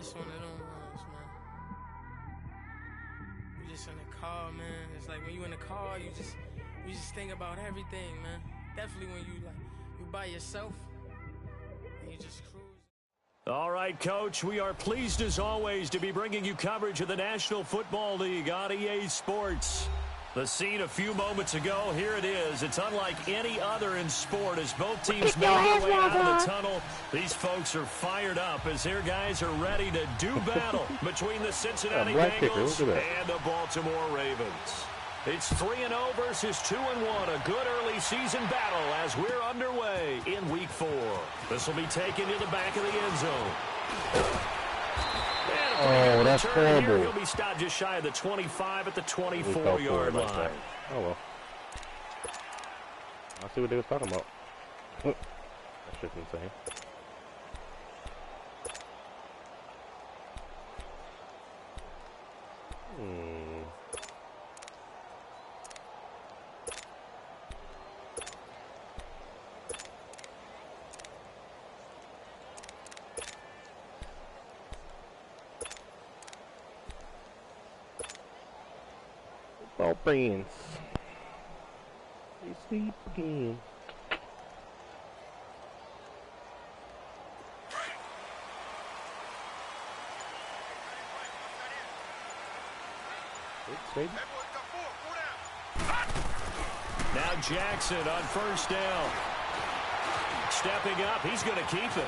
It's one of them ones, man. You just in the car, man. It's like when you in the car, you just think about everything, man. Definitely when you by yourself and you just cruise. All right, Coach, we are pleased as always to be bringing you coverage of the National Football League on EA Sports. The scene a few moments ago, here it is. It's unlike any other in sport as both teams make their way out of the tunnel. These folks are fired up as their guys are ready to do battle between the Cincinnati Bengals and the Baltimore Ravens. It's 3-0 versus 2-1, a good early season battle as we're underway in Week 4. This will be taken to the back of the end zone. Oh, that's horrible. He'll be stopped just shy of the 25 at the 24-yard line. Oh, well. I'll see what they was talking about. That's just insane. Football brains. They sleep again. Now Jackson on first down. Stepping up, he's going to keep it.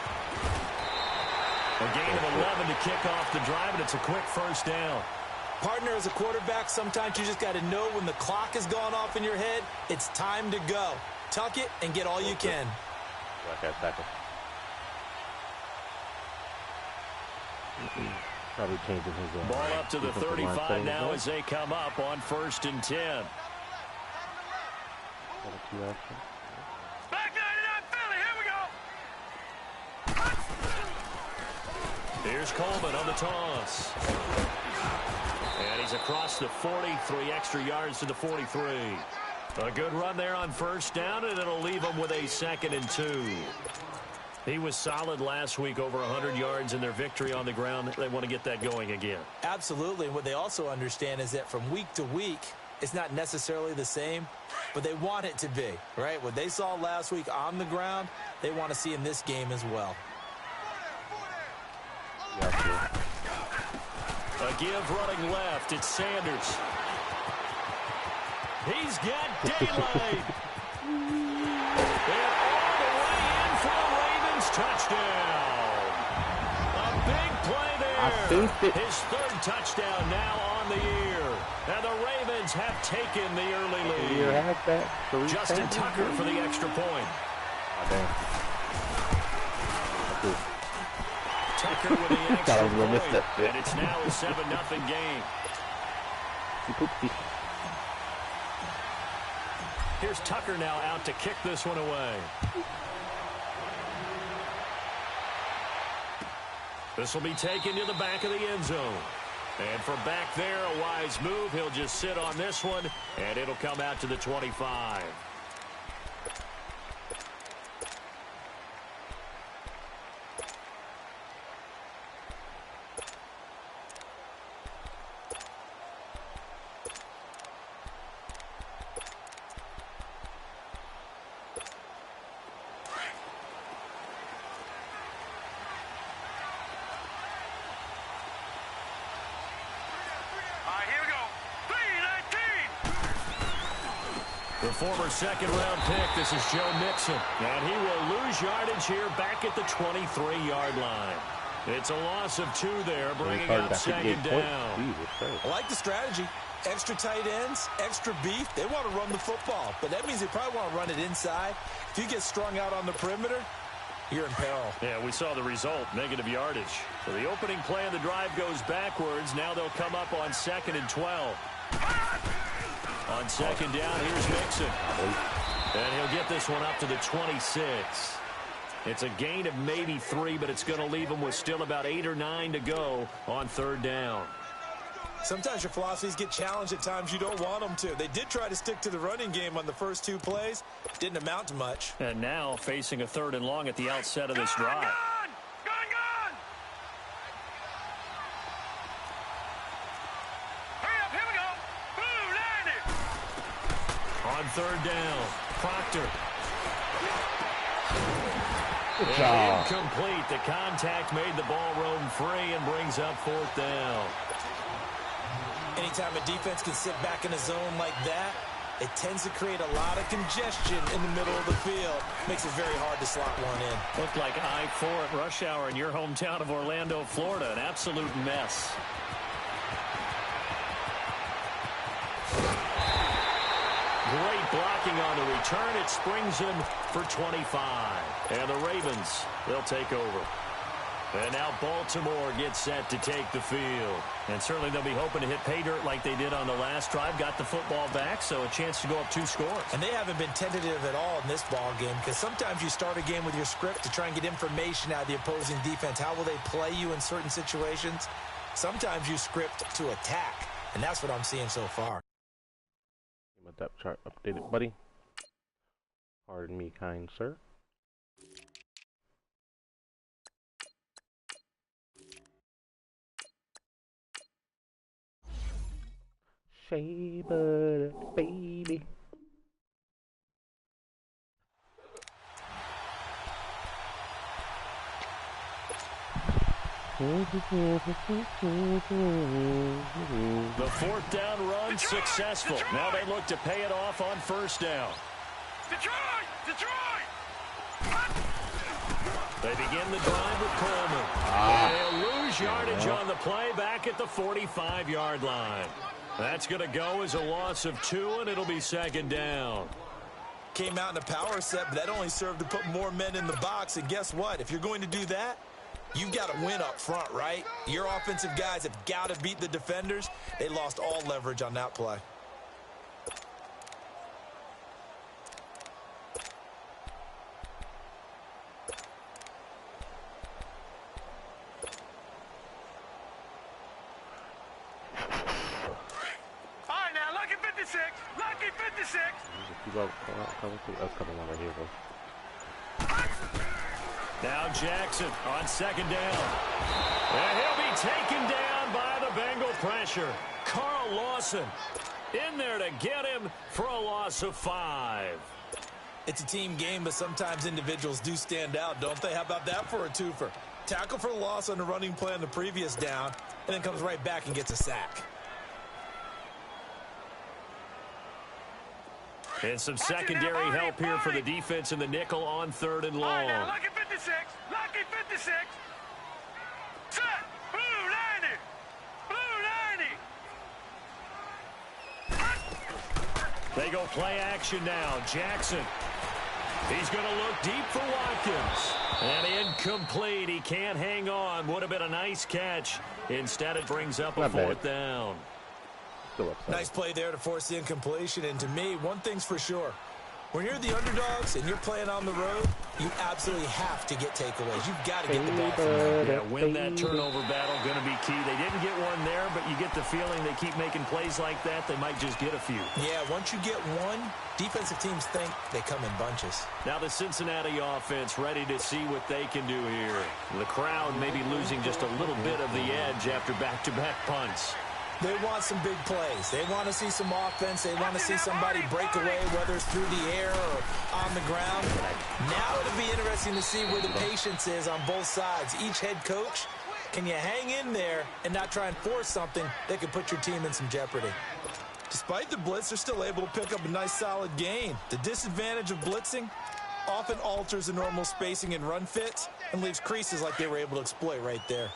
A gain of 11 to kick off the drive, and it's a quick first down. Partner, as a quarterback, sometimes you just got to know when the clock has gone off in your head, it's time to go. Tuck it and get all you can. Probably changing his ball up to the 35 now as they come up on 1st and 10. Back 99 Philly, here we go. Here's Coleman on the toss. And he's across the 40, 3 extra yards to the 43. A good run there on first down, and it'll leave him with a 2nd and 2. He was solid last week, over 100 yards in their victory on the ground. They want to get that going again. Absolutely. And what they also understand is that from week to week, it's not necessarily the same, but they want it to be, right? What they saw last week on the ground, they want to see in this game as well. A give running left. It's Sanders. He's got daylight. And all the way in for a Ravens touchdown. A big play there. His 3rd touchdown now on the year. And the Ravens have taken the early lead. Justin Tucker for the extra point. Tucker with the extra point, and it's now a 7-0 game. Here's Tucker now out to kick this one away. This will be taken to the back of the end zone. And from back there, a wise move. He'll just sit on this one, and it'll come out to the 25. The former 2nd-round pick, this is Joe Mixon. And he will lose yardage here back at the 23-yard line. It's a loss of 2 there, bringing up 2nd down. I like the strategy. Extra tight ends, extra beef. They want to run the football, but that means they probably want to run it inside. If you get strung out on the perimeter, you're in peril. Yeah, we saw the result, negative yardage. So the opening play of the drive goes backwards. Now they'll come up on 2nd and 12. On 2nd down, here's Mixon. And he'll get this one up to the 26. It's a gain of maybe 3, but it's going to leave him with still about 8 or 9 to go on 3rd down. Sometimes your philosophies get challenged at times you don't want them to. They did try to stick to the running game on the first 2 plays. Didn't amount to much. And now facing a 3rd and long at the outset of this drive. third down. Proctor. Good job. Incomplete. The contact made the ball roam free and brings up fourth down. Anytime a defense can sit back in a zone like that, it tends to create a lot of congestion in the middle of the field. Makes it very hard to slot one in. Looked like I-4 at rush hour in your hometown of Orlando, Florida. An absolute mess. Great blocking on the return. It springs him for 25. And the Ravens, they'll take over. And now Baltimore gets set to take the field. And certainly they'll be hoping to hit pay dirt like they did on the last drive. Got the football back, so a chance to go up 2 scores. And they haven't been tentative at all in this ball game, because sometimes you start a game with your script to try and get information out of the opposing defense. How will they play you in certain situations? Sometimes you script to attack, and that's what I'm seeing so far. My depth chart updated, buddy. Pardon me, kind sir. Shea butter, baby. The fourth down run successful. Now they look to pay it off on first down. Detroit! Detroit! They begin the drive with Coleman. They'll lose yardage on the play back at the 45-yard line. That's going to go as a loss of 2, and it'll be second down. Came out in a power set, but that only served to put more men in the box. And guess what? If you're going to do that, you've got to win up front, right? Your offensive guys have got to beat the defenders. They lost all leverage on that play. All right, now, lucky 56. Lucky 56. Coming on right here, bro. Now Jackson on second down. And he'll be taken down by the Bengal pressure. Carl Lawson in there to get him for a loss of 5. It's a team game, but sometimes individuals do stand out, don't they? How about that for a twofer? Tackle for loss on the running play on the previous down, and then comes right back and gets a sack. And some secondary help here for the defense in the nickel on third and All right, now, long. lucky 56. Lucky 56. Set. Blue 90. Blue 90. They go play action now. Jackson. He's going to look deep for Watkins. And incomplete. He can't hang on. Would have been a nice catch. Instead, it brings up a fourth down. Nice play there to force the incompletion. And to me, one thing's for sure. When you're the underdogs and you're playing on the road, you absolutely have to get takeaways. You've got to get the ball from them. Yeah, win that turnover battle, going to be key. They didn't get one there, but you get the feeling they keep making plays like that, they might just get a few. Yeah, once you get one, defensive teams think they come in bunches. Now the Cincinnati offense ready to see what they can do here. The crowd may be losing just a little bit of the edge after back-to-back punts. They want some big plays. They want to see some offense. They want to see somebody break away, whether it's through the air or on the ground. Now it'll be interesting to see where the patience is on both sides. Each head coach, can you hang in there and not try and force something that could put your team in some jeopardy? Despite the blitz, they're still able to pick up a nice solid gain. The disadvantage of blitzing often alters the normal spacing and run fits and leaves creases like they were able to exploit right there.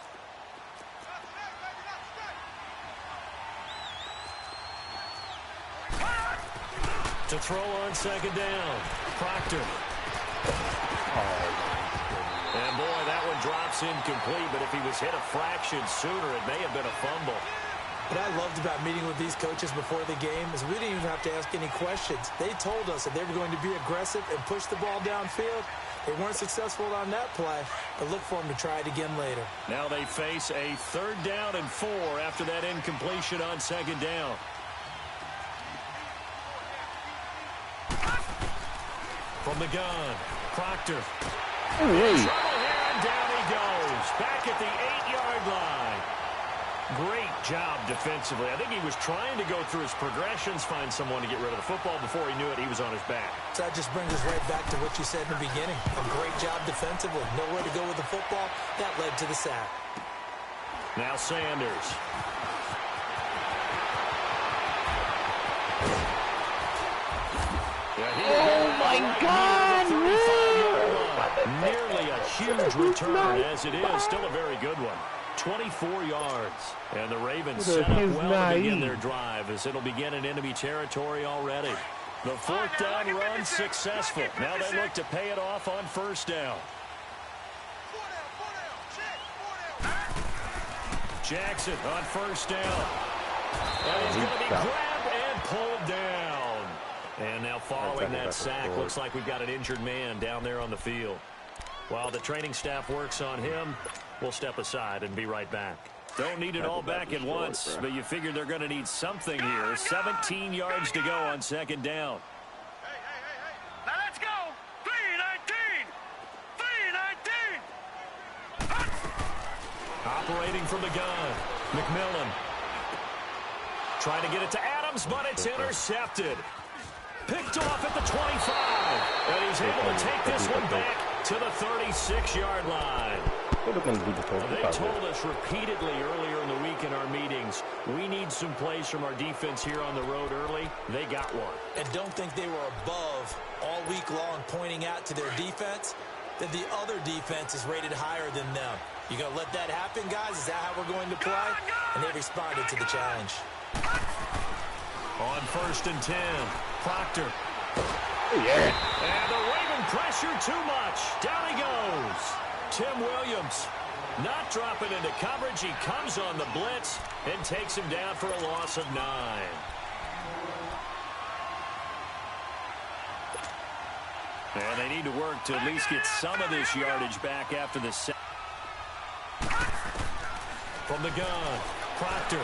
To throw on second down, Proctor. And boy, that one drops incomplete, but if he was hit a fraction sooner, it may have been a fumble. What I loved about meeting with these coaches before the game is we didn't even have to ask any questions. They told us that they were going to be aggressive and push the ball downfield. They weren't successful on that play, but look for them to try it again later. Now they face a 3rd down and 4 after that incompletion on second down. From the gun, Proctor. Hey. Trouble here, and down he goes. Back at the 8-yard line. Great job defensively. I think he was trying to go through his progressions, find someone to get rid of the football. Before he knew it, he was on his back. So that just brings us right back to what you said in the beginning. A great job defensively. Nowhere to go with the football. That led to the sack. Now Sanders. Oh, my God! Nearly a huge return as it is. Still a very good one. 24 yards. And the Ravens set up well to begin their drive as it'll begin in enemy territory already. The fourth down run successful. Now they look to pay it off on first down. Jackson on first down. And he's going to be grabbed and pulled down. And now following that sack, looks like we've got an injured man down there on the field. While the training staff works on him, we'll step aside and be right back. Don't need it all back at once, but you figure they're going to need something here. 17 yards to go on second down. Hey. Now let's go. 3-19. 3-19. Operating from the gun. McMillan. Trying to get it to Adams, but it's intercepted. Picked off at the 25. And he's able to take this one back to the 36-yard line. They told us repeatedly earlier in the week in our meetings, we need some plays from our defense here on the road early. They got one. And don't think they were above all week long pointing out to their defense that the other defense is rated higher than them. You going to let that happen, guys? Is that how we're going to play? And they responded to the challenge. On first and 10, Proctor. Oh, yeah. And the Raven pressure too much. Down he goes. Tim Williams not dropping into coverage. He comes on the blitz and takes him down for a loss of 9. And they need to work to at least get some of this yardage back after the set. From the gun, Proctor.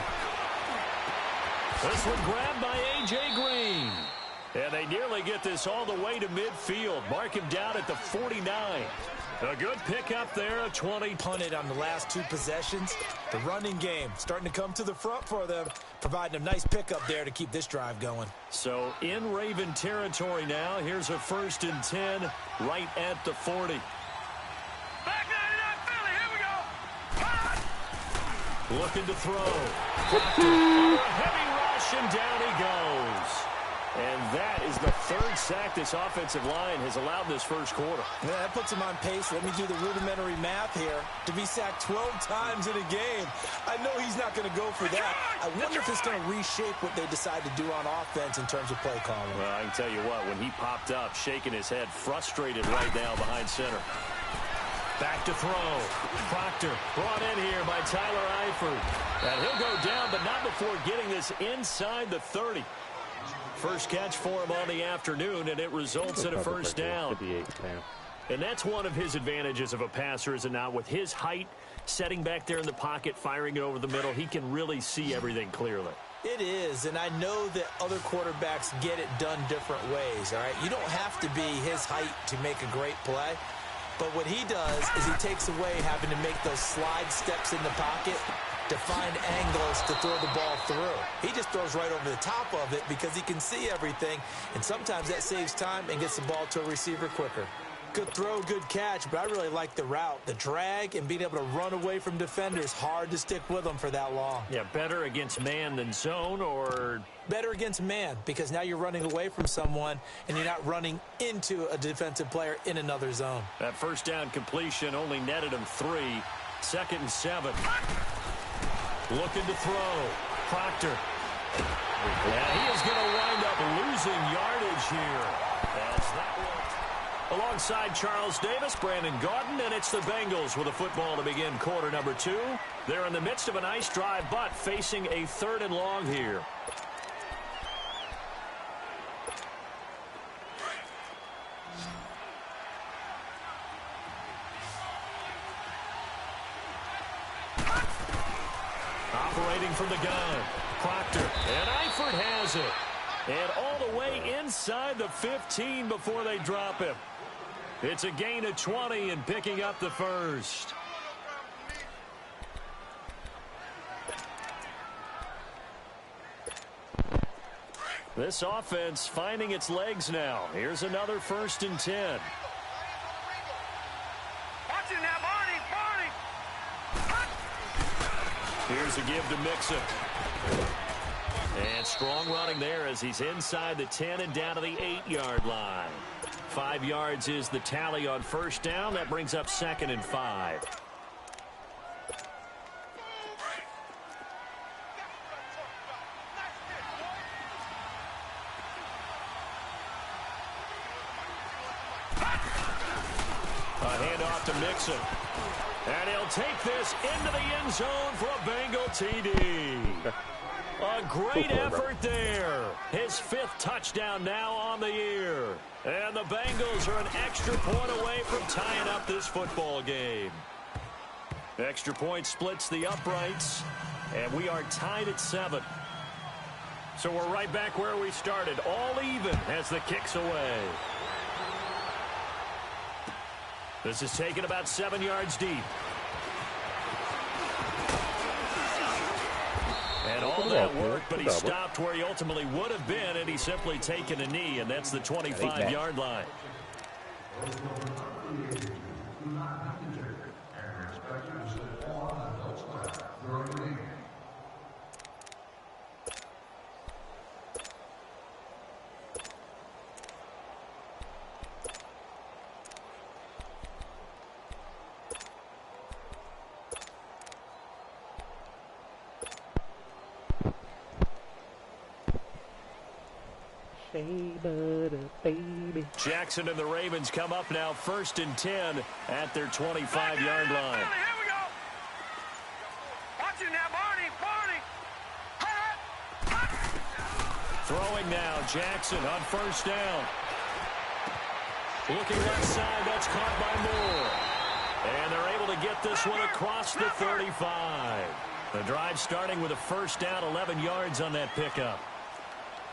This one grabbed by A.J. Green. And they nearly get this all the way to midfield. Mark him down at the 49. A good pickup there, a 20. Punted on the last 2 possessions. The running game starting to come to the front for them, providing a nice pickup there to keep this drive going. So in Raven territory now. Here's a first and 10 right at the 40. Back 99 Philly. Here we go. Looking to throw. Proctor, a heavy rush, and down he goes. And that is the 3rd sack this offensive line has allowed this first quarter. Yeah, that puts him on pace. Let me do the rudimentary math here. To be sacked 12 times in a game, I know he's not going to go for that. I wonder if it's going to reshape what they decide to do on offense in terms of play calling. Well, I can tell you what, when he popped up, shaking his head, frustrated right now behind center. Back to throw. Proctor brought in here by Tyler Eifert. And he'll go down, but not before getting this inside the 30. First catch for him on the afternoon, and it results in a first down. And that's one of his advantages of a passer, is it not? With his height, setting back there in the pocket, firing it over the middle, he can really see everything clearly. It is, and I know that other quarterbacks get it done different ways, all right? You don't have to be his height to make a great play. But what he does is he takes away having to make those slide steps in the pocket to find angles to throw the ball through. He just throws right over the top of it because he can see everything, and sometimes that saves time and gets the ball to a receiver quicker. Good throw, good catch, but I really like the route. The drag and being able to run away from defenders, hard to stick with them for that long. Yeah, better against man than zone, or... Better against man, because now you're running away from someone and you're not running into a defensive player in another zone. That first down completion only netted him 3. 2nd and 7. Looking to throw. Proctor. And he is going to wind up losing yardage here. As that one. Alongside Charles Davis, Brandon Gaudin, and it's the Bengals with a football to begin quarter number 2. They're in the midst of a nice drive, but facing a 3rd and long here. Operating from the gun, Proctor, and Eifert has it. And all the way inside the 15 before they drop him. It's a gain of 20 and picking up the first. This offense finding its legs now. Here's another 1st and 10. Watch it now, Barney. Here's a give to Mixon. And strong running there as he's inside the 10 and down to the 8-yard line. 5 yards is the tally on 1st down. That brings up 2nd and 5. A handoff to Mixon. And he'll take this into the end zone for a Bengal TD. A great effort there. His 5th touchdown now on the year. And the Bengals are an extra point away from tying up this football game. Extra point splits the uprights, and we are tied at 7. So we're right back where we started, all even as the kick's away. This is taken about 7 yards deep. And all that worked, but he stopped where he ultimately would have been, and he's simply taken a knee, and that's the 25-yard line. Jackson and the Ravens come up now 1st and 10 at their 25-yard line. Here we go. Watch it now, Barney. Throwing now, Jackson on 1st down. Looking left side, that's caught by Moore. And they're able to get this one across the 35. The drive starting with a 1st down, 11 yards on that pickup.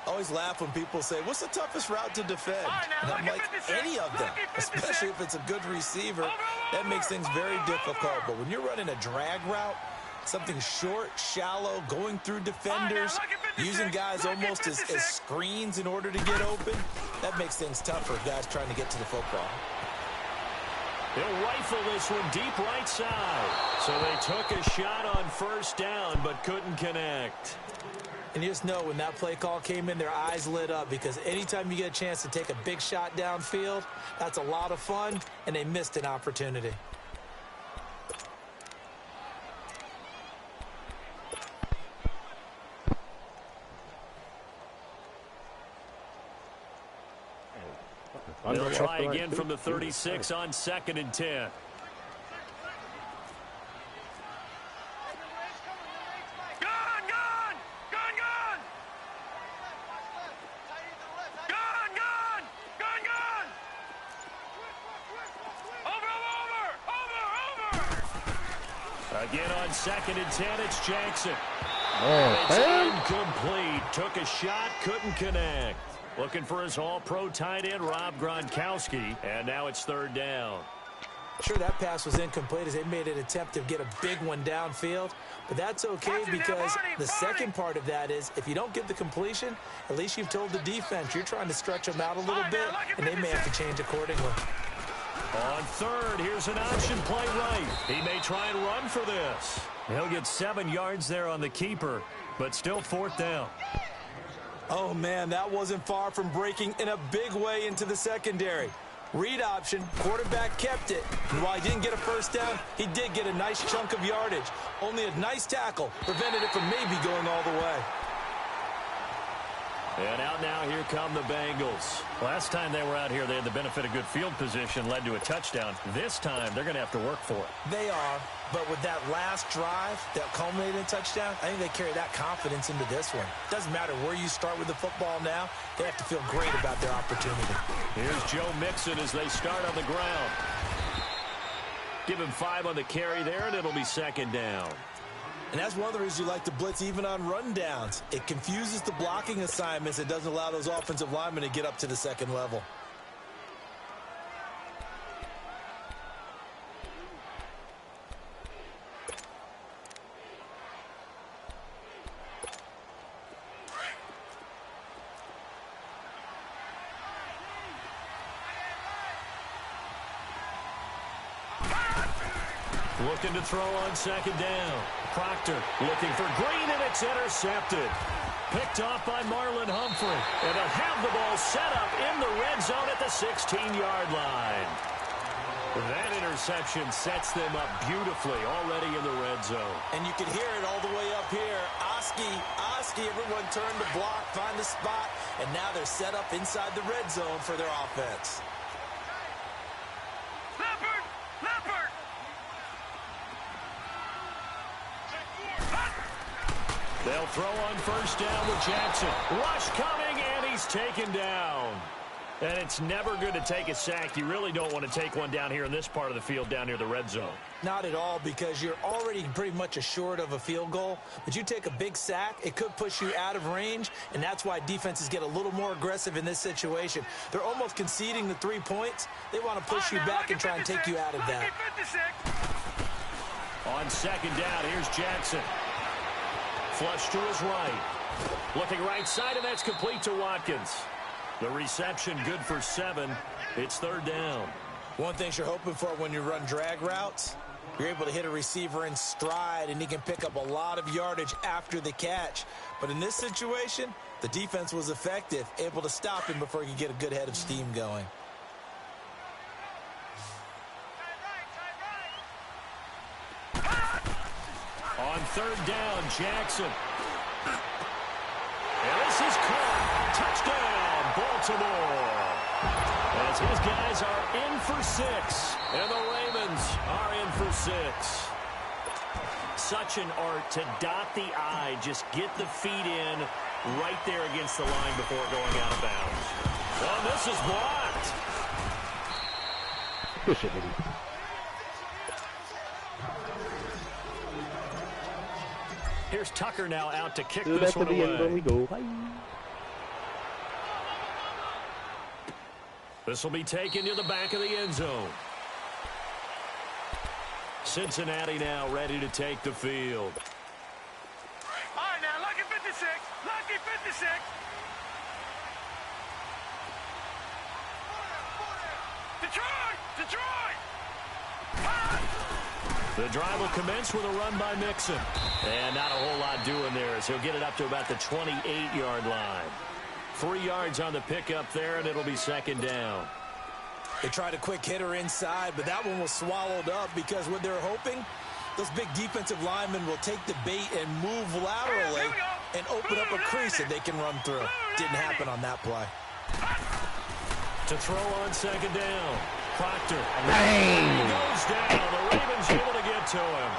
I always laugh when people say, what's the toughest route to defend? And I'm like, any of them, especially if it's a good receiver. That makes things very difficult. But when you're running a drag route, something short, shallow, going through defenders, using guys almost as screens in order to get open, that makes things tough for guys trying to get to the football. He'll rifle this one deep right side. So they took a shot on 1st down but couldn't connect. And you just know when that play call came in, their eyes lit up, because anytime you get a chance to take a big shot downfield, that's a lot of fun, and they missed an opportunity. They'll try again from the 36 on 2nd and 10. Again on 2nd and 10, it's Jackson. It's incomplete. Took a shot, couldn't connect. Looking for his all-pro tight end, Rob Gronkowski, and now it's 3rd down. Sure, that pass was incomplete as they made an attempt to get a big one downfield, but that's okay because the second part of that is if you don't get the completion, at least you've told the defense you're trying to stretch them out a little bit, and they may have to change accordingly. On 3rd, here's an option play right. He may try and run for this. He'll get 7 yards there on the keeper, but still 4th down. Oh, man, that wasn't far from breaking in a big way into the secondary. Read option, quarterback kept it. And while he didn't get a 1st down, he did get a nice chunk of yardage. Only a nice tackle prevented it from maybe going all the way. And out now, here come the Bengals. Last time they were out here, they had the benefit of good field position, led to a touchdown. This time, they're going to have to work for it. They are, but with that last drive that culminated in a touchdown, I think they carry that confidence into this one. Doesn't matter where you start with the football now, they have to feel great about their opportunity. Here's Joe Mixon as they start on the ground. Give him 5 on the carry there, and it'll be 2nd down. And that's one of the reasons you like to blitz even on rundowns. It confuses the blocking assignments. It doesn't allow those offensive linemen to get up to the 2nd level. Looking to throw on second down. Proctor looking for Green, and it's intercepted. Picked off by Marlon Humphrey. And they'll have the ball set up in the red zone at the 16-yard line. That interception sets them up beautifully already in the red zone. And you can hear it all the way up here. Oski, everyone turned to block, find the spot, and now they're set up inside the red zone for their offense. Leopard! They'll throw on first down with Jackson. Rush coming, and he's taken down. And it's never good to take a sack. You really don't want to take one down here in this part of the field down near the red zone. Not at all, because you're already pretty much assured of a field goal. But you take a big sack, it could push you out of range, and that's why defenses get a little more aggressive in this situation. They're almost conceding the 3 points. They want to push you back and try and take you out of that. On second down, here's Jackson. Flush to his right. Looking right side, and that's complete to Watkins. The reception good for 7. It's third down. One thing you're hoping for when you run drag routes, you're able to hit a receiver in stride, and he can pick up a lot of yardage after the catch. But in this situation, the defense was effective, able to stop him before he could get a good head of steam going. On third down, Jackson. And this is caught. Touchdown, Baltimore. As his guys are in for 6, and the Ravens are in for 6. Such an art to dot the I, just get the feet in right there against the line before going out of bounds. Well, this is blocked. Push it, baby. Here's Tucker now out to kick Back this to one the end away. zone we go. Hi. This will be taken to the back of the end zone. Cincinnati now ready to take the field. All right, now, lucky 56. Lucky 56. Detroit! The drive will commence with a run by Mixon. And not a whole lot doing there as he'll get it up to about the 28-yard line. 3 yards on the pickup there, and it'll be second down. They tried a quick hitter inside, but that one was swallowed up because what they're hoping, those big defensive linemen will take the bait and move laterally and open up a crease that they can run through. Didn't happen on that play. To throw on second down, Proctor. He goes down. The Ravens able to get to him.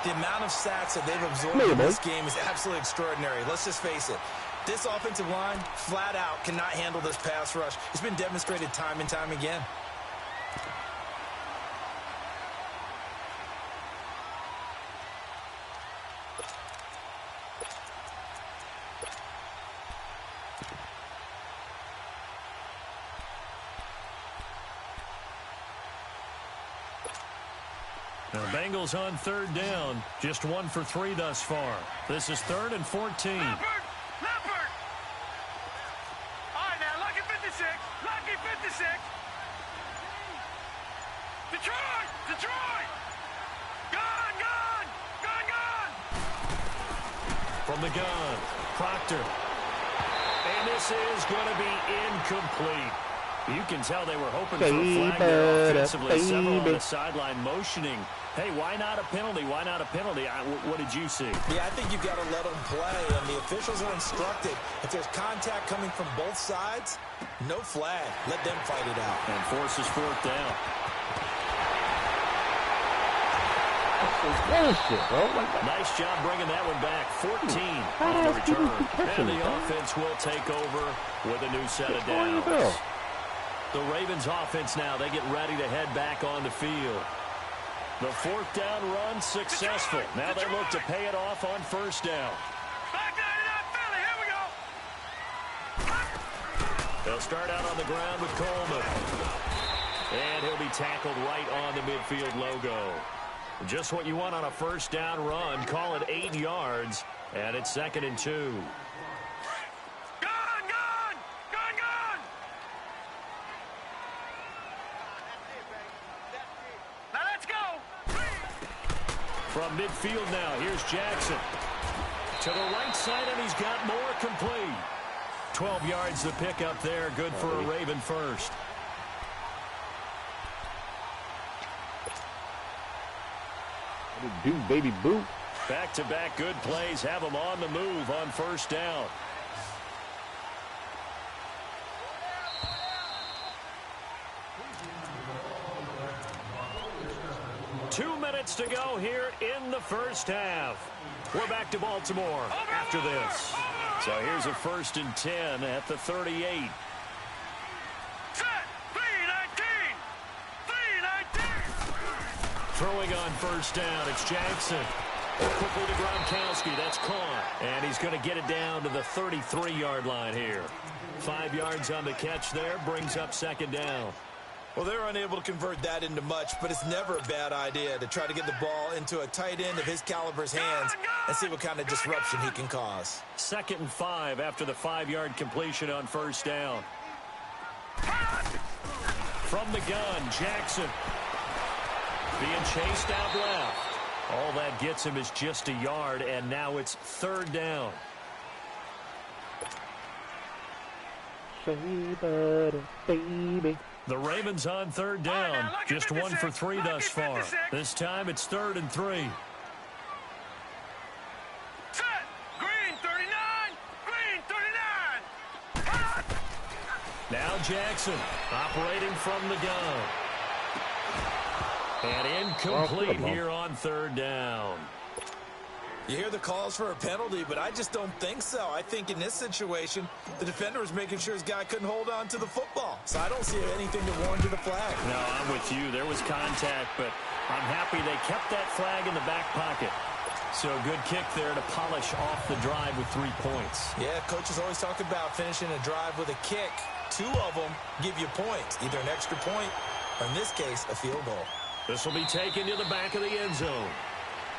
The amount of sacks that they've absorbed in this game is absolutely extraordinary. Let's just face it. This offensive line, flat out, cannot handle this pass rush. It's been demonstrated time and time again. Now, Bengals on third down. Just 1 for 3 thus far. This is 3rd and 14. Leopard! All right, now, lucky 56. Lucky 56. Detroit! Gone! From the gun, Proctor. And this is going to be incomplete. You can tell they were hoping for a flag there offensively. Several on the sideline motioning. Hey, why not a penalty? Why not a penalty? What did you see? Yeah, I think you've got to let them play, and the officials are instructed. If there's contact coming from both sides, no flag. Let them fight it out. And forces 4th down. Bullshit, bro. Nice job bringing that one back. 14 on the return. And the offense will take over with a new set of downs. The Ravens offense now, they get ready to head back on the field. The 4th down run successful. Now they look to pay it off on first down. Back down to that Philly. Here we go. They'll start out on the ground with Coleman. And he'll be tackled right on the midfield logo. Just what you want on a first down run. Call it 8 yards. And it's 2nd and 2. Gone! Now let's go. From midfield now, here's Jackson. To the right side, and he's got more complete. 12 yards to pick up there. Good for a Raven first. What do, baby boo? Back-to-back good plays have them on the move on first down. Two minutes to go here in the first half. We're back to Baltimore after this. So here's a 1st and 10 at the 38. Set. 3-19. 3-19. Throwing on first down, it's Jackson. Quickly to Gronkowski, that's caught. And he's going to get it down to the 33-yard line here. 5 yards on the catch there, brings up 2nd down. Well, they're unable to convert that into much, but it's never a bad idea to try to get the ball into a tight end of his caliber's hands and see what kind of disruption he can cause. 2nd and 5 after the 5-yard completion on first down. From the gun, Jackson being chased out left. All that gets him is just a yard, and now it's 3rd down. Baby. The Ravens on 3rd down. Just 1 for 3 thus far. This time it's 3rd and 3. Set. Green 39. Green 39. Now Jackson operating from the gun. And incomplete here on 3rd down. You hear the calls for a penalty, but I just don't think so. I think in this situation, the defender was making sure his guy couldn't hold on to the football. So I don't see anything to warrant to the flag. No, I'm with you. There was contact, but I'm happy they kept that flag in the back pocket. So a good kick there to polish off the drive with 3 points. Yeah, coaches always talk about finishing a drive with a kick. 2 of them give you points, either an extra point or, in this case, a field goal. This will be taken to the back of the end zone.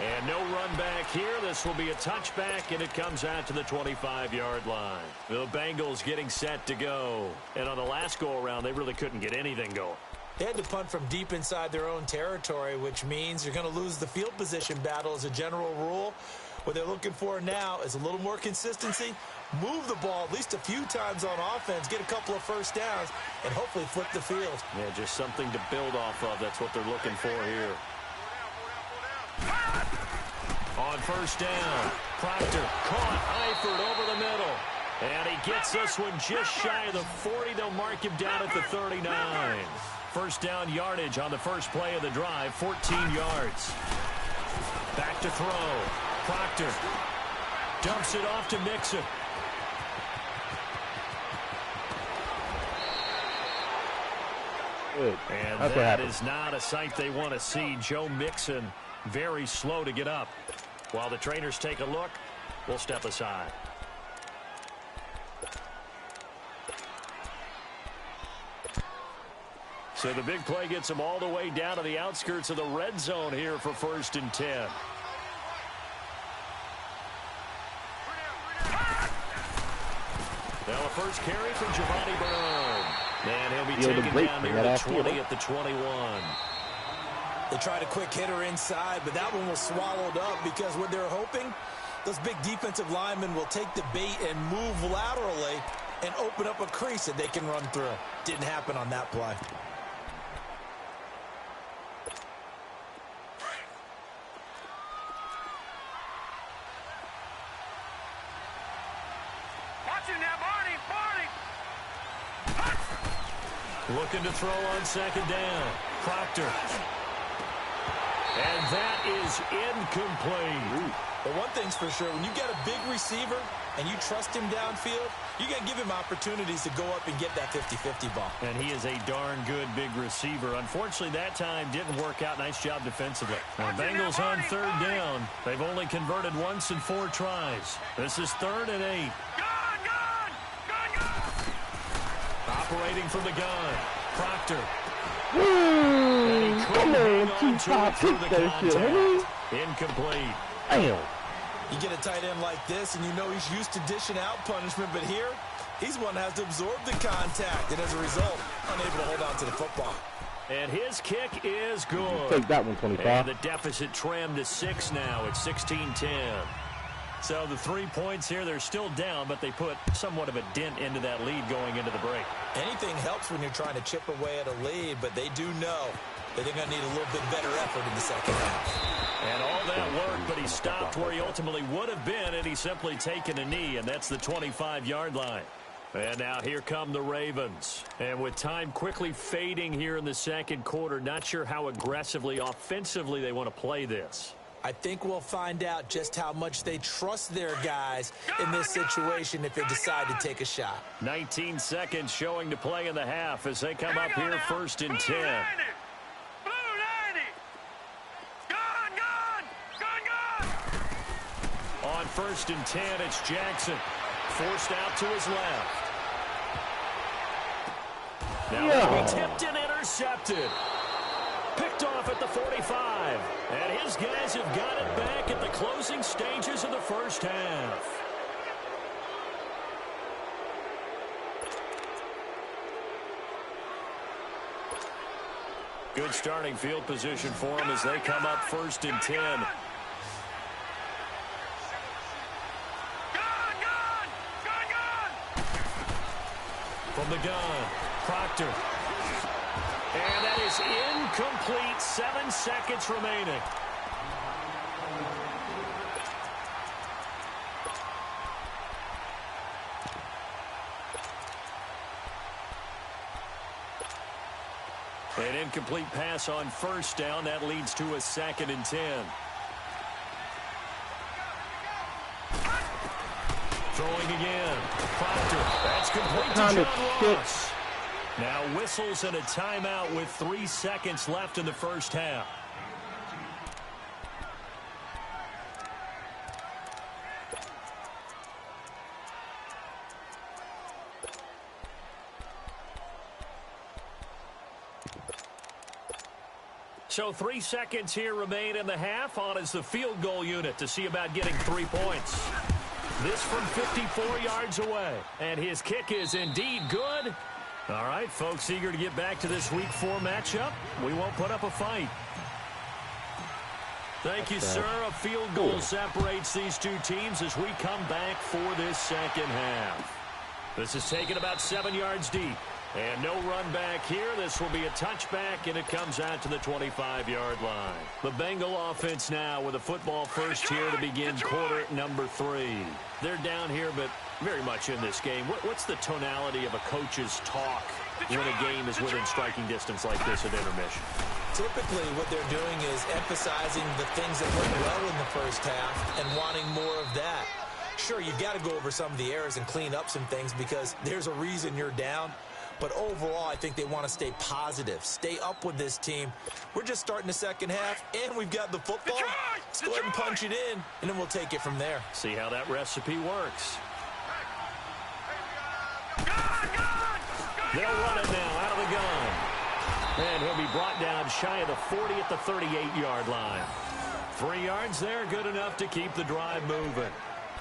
And no run back here. This will be a touchback, and it comes out to the 25-yard line. The Bengals getting set to go. And on the last go-around, they really couldn't get anything going. They had to punt from deep inside their own territory, which means you're going to lose the field position battle as a general rule. What they're looking for now is a little more consistency, move the ball at least a few times on offense, get a couple of first downs, and hopefully flip the field. Yeah, just something to build off of. That's what they're looking for here. On first down, Proctor caught Eifert over the middle. And he gets this one just shy of the 40. They'll mark him down at the 39. First down yardage on the first play of the drive, 14 yards. Back to throw. Proctor dumps it off to Mixon. Good. And That's that is not a sight they want to see. Joe Mixon very slow to get up. While the trainers take a look, we'll step aside. So the big play gets them all the way down to the outskirts of the red zone here for 1st and 10. Now a first carry from Giovanni Bernard. And he'll be taken down near the 20 at the 21. They tried a quick hitter inside, but that one was swallowed up because what they're hoping, those big defensive linemen will take the bait and move laterally and open up a crease that they can run through. Didn't happen on that play. Watch it now, Barney. Looking to throw on 2nd down. Proctor. And that is incomplete. But one thing's for sure, when you got a big receiver and you trust him downfield, you got to give him opportunities to go up and get that 50-50 ball. And he is a darn good big receiver. Unfortunately, that time didn't work out. Nice job defensively. Now, the Bengals on 3rd down. They've only converted once in 4 tries. This is 3rd and 8. Operating from the gun. Proctor. Come on, through the contact. Incomplete. Damn. You get a tight end like this, and you know he's used to dishing out punishment, but here, he's one that has to absorb the contact, and as a result, unable to hold on to the football. And his kick is good. Take that one, 25. And the deficit trimmed to 6 now. It's 16-10. So the 3 points here, they're still down, but they put somewhat of a dent into that lead going into the break. Anything helps when you're trying to chip away at a lead, but they do know that they're going to need a little bit better effort in the second half. And all that work, but he stopped where he ultimately would have been, and he's simply taken a knee, and that's the 25-yard line. And now here come the Ravens. And with time quickly fading here in the second quarter, not sure how aggressively, offensively they want to play this. I think we'll find out just how much they trust their guys in this situation if they decide to take a shot. 19 seconds showing to play in the half as they come up here first and 10. On first and 10, it's Jackson. Forced out to his left. Now he'll be tipped and intercepted. Picked off at the 45. And his guys have got it back at the closing stages of the first half. Good starting field position for them as they come up first and 10. From the gun, Proctor. And that is incomplete. 7 seconds remaining. An incomplete pass on first down. That leads to a 2nd and 10. Throwing again. Proctor. That's complete to John Ross. Now whistles and a timeout with 3 seconds left in the first half. So 3 seconds here remain in the half. On is the field goal unit to see about getting 3 points. This from 54 yards away. And his kick is indeed good. All right, folks, eager to get back to this Week 4 matchup. We won't put up a fight. Thank you, sir. A field goal separates these two teams as we come back for this second half. This is taken about 7 yards deep. And no run back here. This will be a touchback, and it comes out to the 25-yard line. The Bengal offense now with a football first here to begin quarter number 3. They're down here, but very much in this game. What's the tonality of a coach's talk when a game is within striking distance like this at intermission? Typically, what they're doing is emphasizing the things that went well in the first half and wanting more of that. Sure, you've got to go over some of the errors and clean up some things because there's a reason you're down. But overall, I think they want to stay positive, stay up with this team. We're just starting the second half, and we've got the football. Let's go ahead and punch it in, and then we'll take it from there. See how that recipe works. They'll run it now out of the gun. And he'll be brought down shy of the 40 at the 38-yard line. 3 yards there, good enough to keep the drive moving.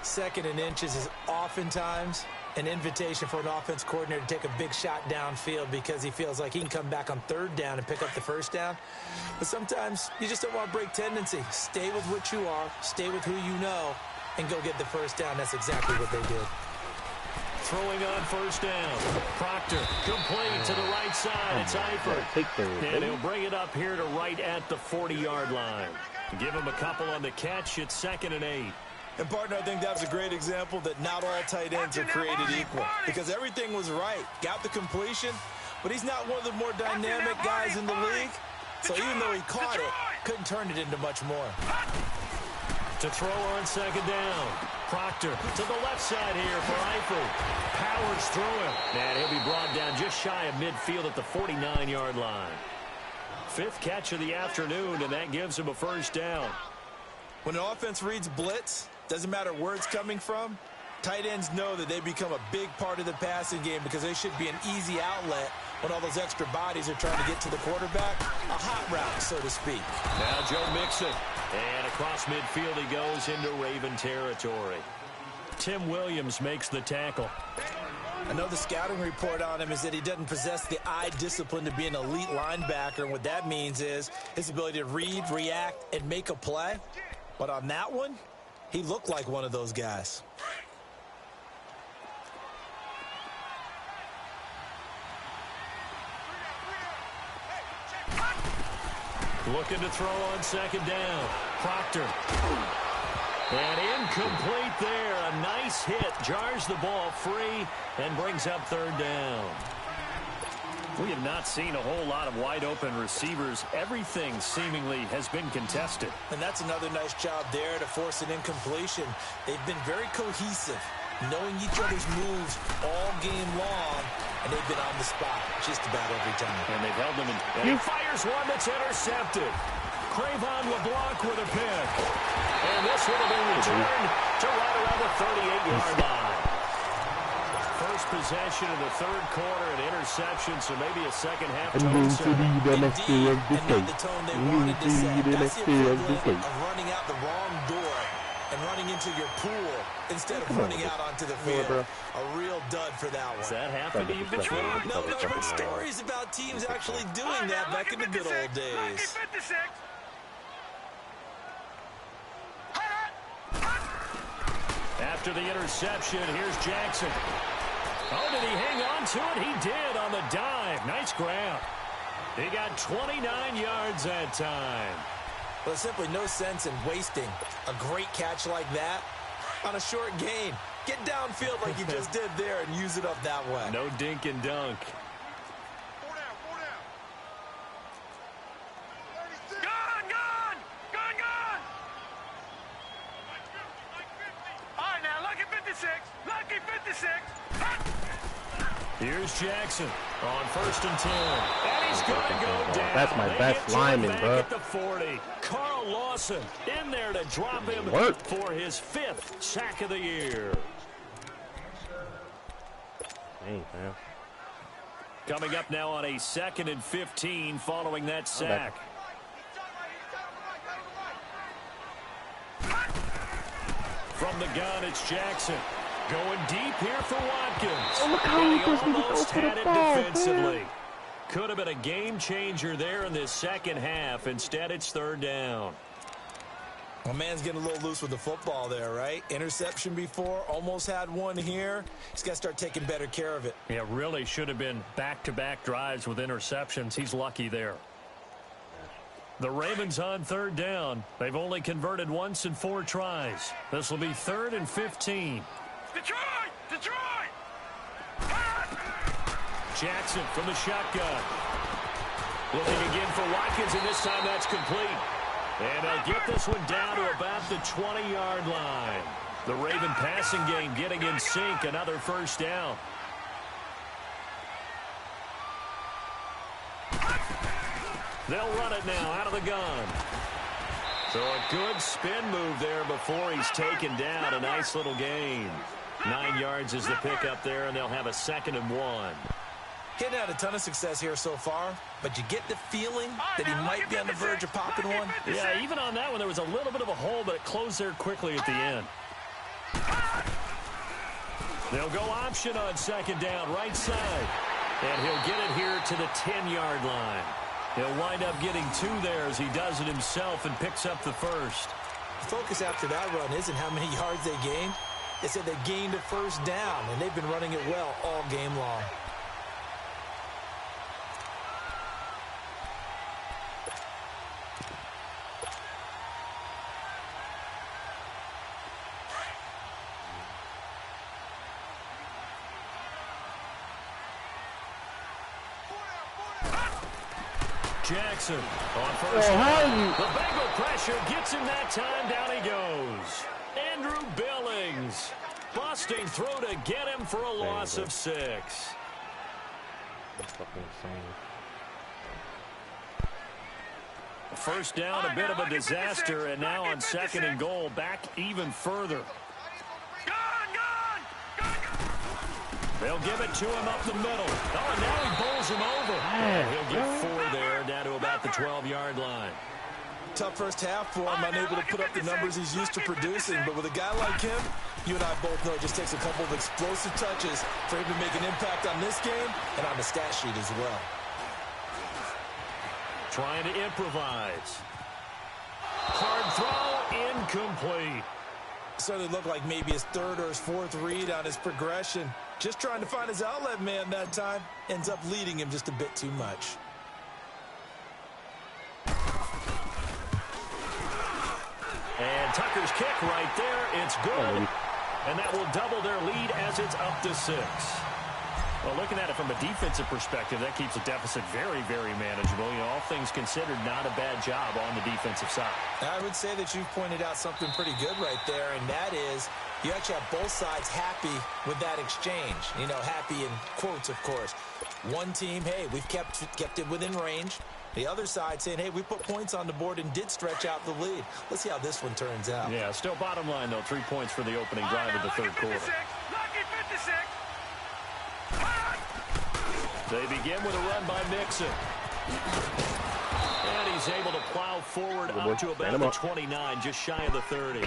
2nd and inches is oftentimes an invitation for an offense coordinator to take a big shot downfield because he feels like he can come back on 3rd down and pick up the 1st down. But sometimes you just don't want to break tendency. Stay with what you are, stay with who you know, and go get the 1st down. That's exactly what they did. Throwing on 1st down. Proctor complete to the right side. It's Eifert. And he'll bring it up here to right at the 40-yard line. Give him a couple on the catch. It's 2nd and 8. And, partner, I think that was a great example that not all tight ends are created equal because everything was right. Got the completion, but he's not one of the more dynamic guys in the league. So even though he caught it, couldn't turn it into much more. To throw on 2nd down. Proctor to the left side here for Eifert. Powers through him. And he'll be brought down just shy of midfield at the 49-yard line. 5th catch of the afternoon, and that gives him a 1st down. When an offense reads blitz, doesn't matter where it's coming from, tight ends know that they become a big part of the passing game because they should be an easy outlet when all those extra bodies are trying to get to the quarterback. A hot route, so to speak. Now Joe Mixon. And across midfield he goes into Raven territory. Tim Williams makes the tackle. I know the scouting report on him is that he doesn't possess the eye discipline to be an elite linebacker, and what that means is his ability to read, react, and make a play. But on that one, he looked like one of those guys. Looking to throw on second down. Proctor. And incomplete there. A nice hit. Jars the ball free and brings up third down. We have not seen a whole lot of wide-open receivers. Everything seemingly has been contested. And that's another nice job there to force an incompletion. They've been very cohesive, knowing each other's moves all game long, and they've been on the spot just about every time. And they've held them in. And he fires one that's intercepted. Cravon LeBlanc with a pick. And this will have been returned to right around the 38-yard line. First possession of the third quarter, an interception, so maybe a second-half tone. Indeed, and not the tone they wanted to set. That's the equivalent of running out the wrong door and running into your pool instead of running out onto the field. A real dud for that one. Does that happen to you, Detroit? No, but I've heard stories about teams actually doing that back in the good old days. After the interception, here's Jackson. Oh, did he hang on to it? He did on the dive. Nice grab. He got 29 yards that time. Well, there's simply no sense in wasting a great catch like that on a short gain. Get downfield like you just did there and use it up that way. No dink and dunk. Gone! All right, now, lucky 56. Lucky 56. Here's Jackson on 1st and 10. And he's going to go down. That's my best lineman, bro. At the 40. Carl Lawson in there to drop him for his 5th sack of the year. Dang, man. Coming up now on a 2nd and 15 following that sack. From the gun, it's Jackson. Going deep here for Watkins. Oh, look how he almost had it ball, defensively. man. Could have been a game changer there in this second half. Instead, it's third down. Well, man's getting a little loose with the football there, right? Interception before, almost had one here. He's got to start taking better care of it. Yeah, really should have been back-to-back drives with interceptions. He's lucky there. The Ravens on third down. They've only converted once in 4 tries. This will be 3rd and 15. Detroit! Jackson from the shotgun. Looking again for Watkins, and this time that's complete. And they'll get this one down to about the 20-yard line. The Raven passing game getting in sync. Another first down. They'll run it now out of the gun. So a good spin move there before he's taken down. A nice little gain. 9 yards is the pickup there, and they'll have a 2nd and 1. Getting had a ton of success here so far, but you get the feeling that he might be on the verge of popping one. Yeah, even on that one, there was a little bit of a hole, but it closed there quickly at the end. They'll go option on 2nd down, right side. And he'll get it here to the 10-yard line. He'll wind up getting 2 there as he does it himself and picks up the first. The focus after that run isn't how many yards they gained. They said they gained a first down, and they've been running it well all game long. Jackson on first down. The Bengal pressure gets him that time. Down he goes. Andrew Billings busting through to get him for a loss of 6. That's fucking insane. First down, a bit of a disaster, and now on 2nd and goal, back even further. They'll give it to him up the middle. Oh, and now he bowls him over. And he'll get 4 there, down to about the 12-yard line. Tough first half for him, unable to put up the numbers he's used to producing. But with a guy like him, you and I both know it just takes a couple of explosive touches for him to make an impact on this game and on the stat sheet as well. Trying to improvise. Hard throw, incomplete. Certainly looked like maybe his third or his fourth read on his progression. Just trying to find his outlet man that time. Ends up leading him just a bit too much. And Tucker's kick right there. It's good. And that will double their lead as it's up to 6. Well, looking at it from a defensive perspective, that keeps the deficit very, very manageable. You know, all things considered, not a bad job on the defensive side. I would say that you've pointed out something pretty good right there, and that is you actually have both sides happy with that exchange. You know, happy in quotes, of course. One team, hey, we've kept it within range. The other side saying, hey, we put points on the board and did stretch out the lead. Let's see how this one turns out. Yeah, still bottom line, though, 3 points for the opening drive of the third quarter. Lucky 56. They begin with a run by Mixon. And he's able to plow forward up to about the 29, just shy of the 30.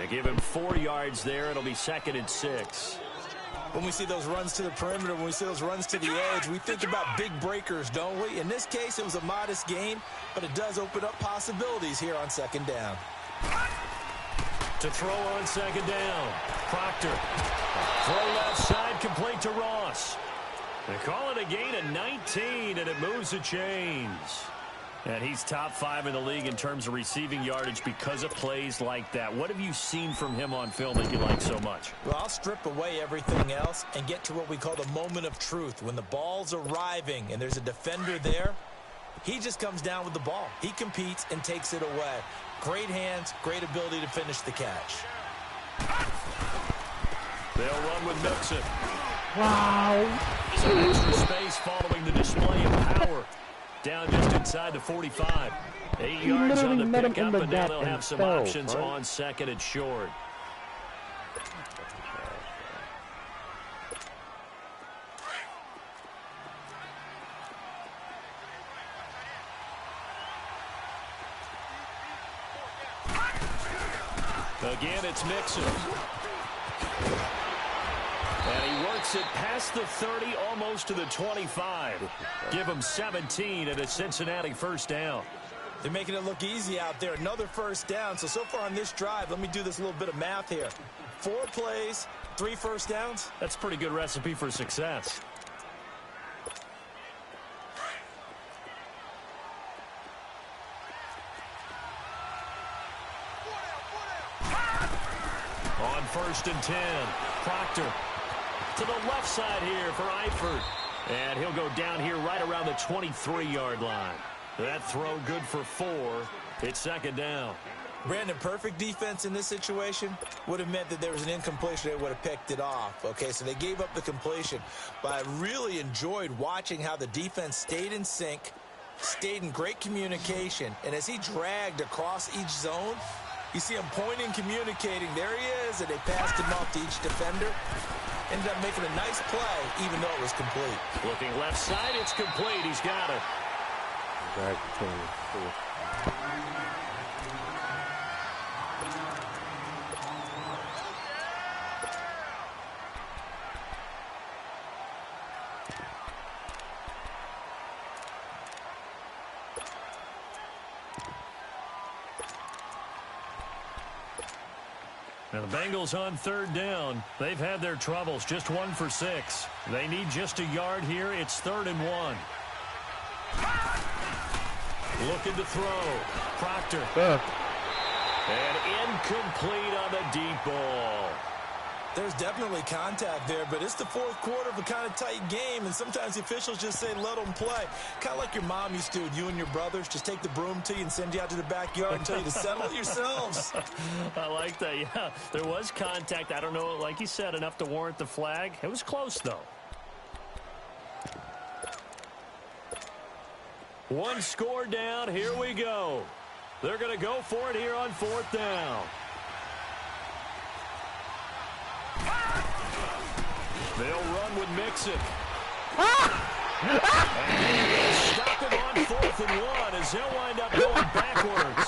And give him 4 yards there. It'll be 2nd and 6. When we see those runs to the perimeter, when we see those runs to the edge, we think about big breakers, don't we? In this case, it was a modest gain, but it does open up possibilities here on 2nd down. To throw on 2nd down. Proctor. Throw left side, complete to Ross. They call it a gain of 19, and it moves the chains. And he's top 5 in the league in terms of receiving yardage because of plays like that. What have you seen from him on film that you like so much? Well, I'll strip away everything else and get to what we call the moment of truth. When the ball's arriving and there's a defender there, he just comes down with the ball. He competes and takes it away. Great hands, great ability to finish the catch. They'll run with Mixon. Wow. Some extra space following the display of power. Down just inside the 45. 8 yards on the pickup, and now they'll have some options on 2nd and short. Again, it's Mixon. And he works it past the 30, almost to the 25. Give him 17 and a Cincinnati first down. They're making it look easy out there. Another first down. So far on this drive, let me do this little bit of math here. 4 plays, 3 first downs. That's a pretty good recipe for success. On 1st and 10, Proctor to the left side here for Eifert. And he'll go down here right around the 23-yard line. That throw good for 4. It's 2nd down. Brandon, perfect defense in this situation would have meant that there was an incompletion. They would have picked it off. Okay, so they gave up the completion. But I really enjoyed watching how the defense stayed in sync, stayed in great communication. And as he dragged across each zone, you see him pointing, communicating. There he is, and they passed him off to each defender. Ended up making a nice play, even though it was complete. Looking left side, it's complete. He's got it. Now the Bengals on 3rd down. They've had their troubles. Just 1 for 6. They need just a yard here. It's 3rd and 1. Looking to throw. Proctor. And incomplete on the deep ball. There's definitely contact there, but it's the 4th quarter of a kind of tight game, and sometimes the officials just say, let them play. Kind of like your mom used to do, you and your brothers, just take the broom to you and send you out to the backyard and tell you to settle it yourselves. I like that, yeah. There was contact. I don't know, like you said, enough to warrant the flag. It was close, though. 1 score down. Here we go. They're going to go for it here on 4th down. They'll run with Mixon. And stop him on 4th and 1 as he'll wind up going backward.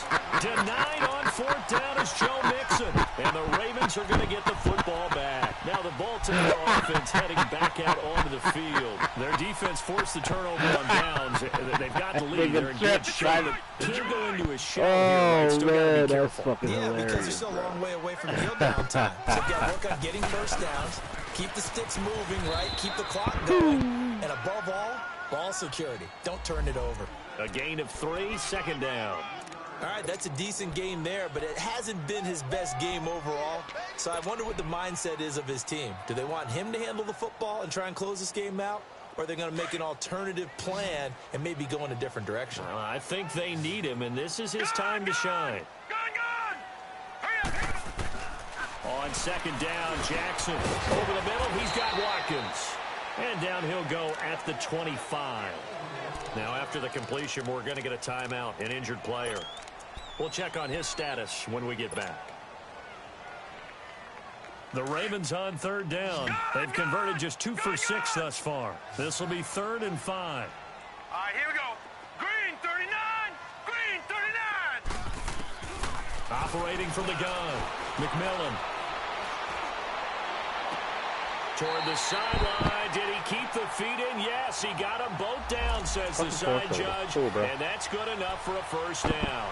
field. Their defense forced the turnover on downs. They've got the lead. They're in good shape. Can't go into a shell here. Right? Still got to be careful. Yeah, because they're still a long way away from kneel down time. So you've got to work on getting first downs, keep the sticks moving, right? Keep the clock going. And above all, ball security. Don't turn it over. A gain of 3, second down. All right, that's a decent game there, but it hasn't been his best game overall. So I wonder what the mindset is of his team. Do they want him to handle the football and try and close this game out? Or are they going to make an alternative plan and maybe go in a different direction? Well, I think they need him, and this is his time to shine. On second down, Jackson over the middle. He's got Watkins. And down he'll go at the 25. Now, after the completion, we're going to get a timeout, an injured player. We'll check on his status when we get back. The Ravens on third down. They've converted just 2 for 6 thus far. This will be 3rd and 5. All right, here we go. Green 39. Green 39. Operating from the gun, McMillan. Toward the sideline. Did he keep the feet in? Yes, he got them both down, says the side judge. And that's good enough for a first down.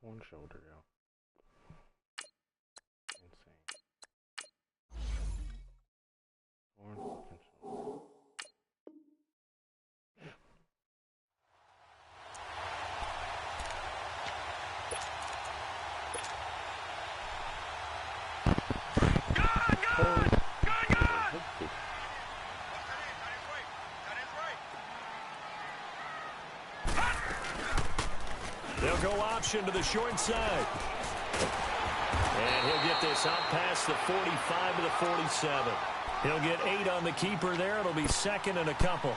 One shoulder, yo. Insane. One fucking shoulder. They'll go option to the short side. And he'll get this out past the 45 to the 47. He'll get 8 on the keeper there. It'll be 2nd and a couple.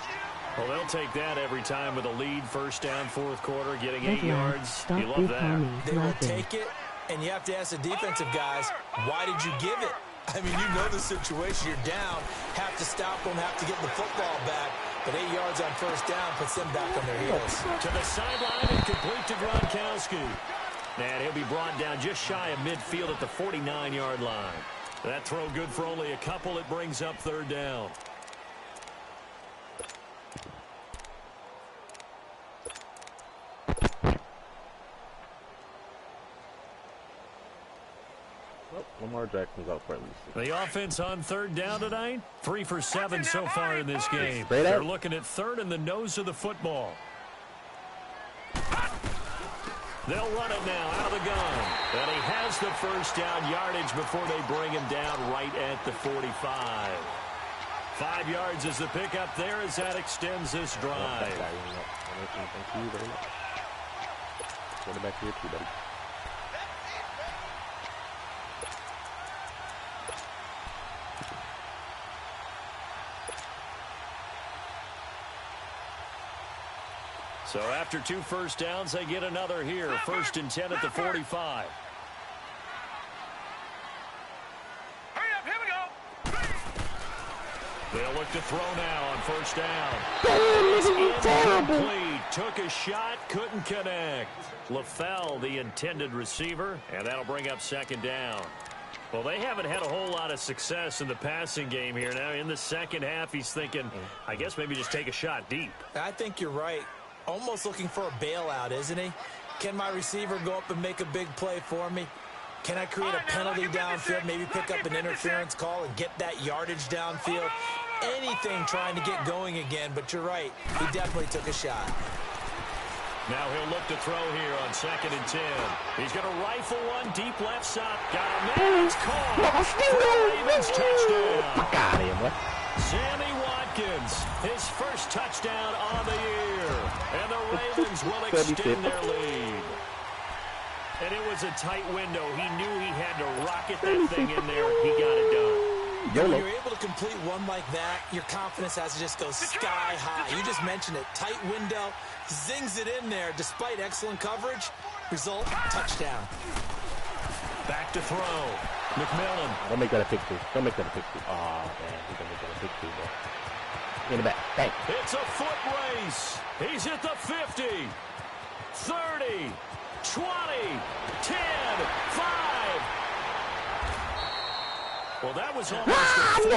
Well, they'll take that every time with a lead. First down, 4th quarter, getting 8 yards. You love that. They will take it, and you have to ask the defensive guys, why did you give it? I mean, you know the situation. You're down, have to stop them, have to get the football back. But 8 yards on first down puts them back on their heels. To the sideline and complete to Gronkowski. And he'll be brought down just shy of midfield at the 49-yard line. That throw good for only a couple. It brings up 3rd down. Lamar Jackson's out for at least 6. The offense on 3rd down tonight, 3 for 7 so far in this game. Straight They're up. looking at 3rd in the nose of the football. They'll run it now out of the gun. And he has the first down yardage before they bring him down right at the 45. 5 yards is the pickup there as that extends this drive. Thank you very much. Get it back here too, buddy. So after 2 first downs, they get another here. 1st and 10 at the 45. Hurry up, here we go. They'll look to throw now on first down. Incomplete. Took a shot, couldn't connect. LaFell, the intended receiver, and that'll bring up 2nd down. Well, they haven't had a whole lot of success in the passing game here. Now, in the second half, he's thinking, I guess maybe just take a shot deep. I think you're right. Almost looking for a bailout, isn't he? Can my receiver go up and make a big play for me? Can I create a penalty downfield, maybe pick up an interference call and get that yardage downfield? Anything trying to get going again, but you're right. He definitely took a shot. Now he'll look to throw here on 2nd and 10. He's going to rifle one deep left side. Got a man. It's caught. Ravens touchdown. Fuck out of here, boy. Sammy Watkins, his first touchdown on the year. And the Ravens will extend their lead. And it was a tight window. He knew he had to rocket that thing in there. He got it done. When you're able to complete one like that, your confidence has to just go sky high. You just mentioned it. Tight window, zings it in there despite excellent coverage. Result, touchdown. Back to throw. McMillan. Don't make that a pick two. Don't make that a pick two. Oh, man. He's going to make that a pick two, bro. In the back. Bang. It's a foot race. He's at the 50, 30, 20, 10, 5. Well, that was almost a swing.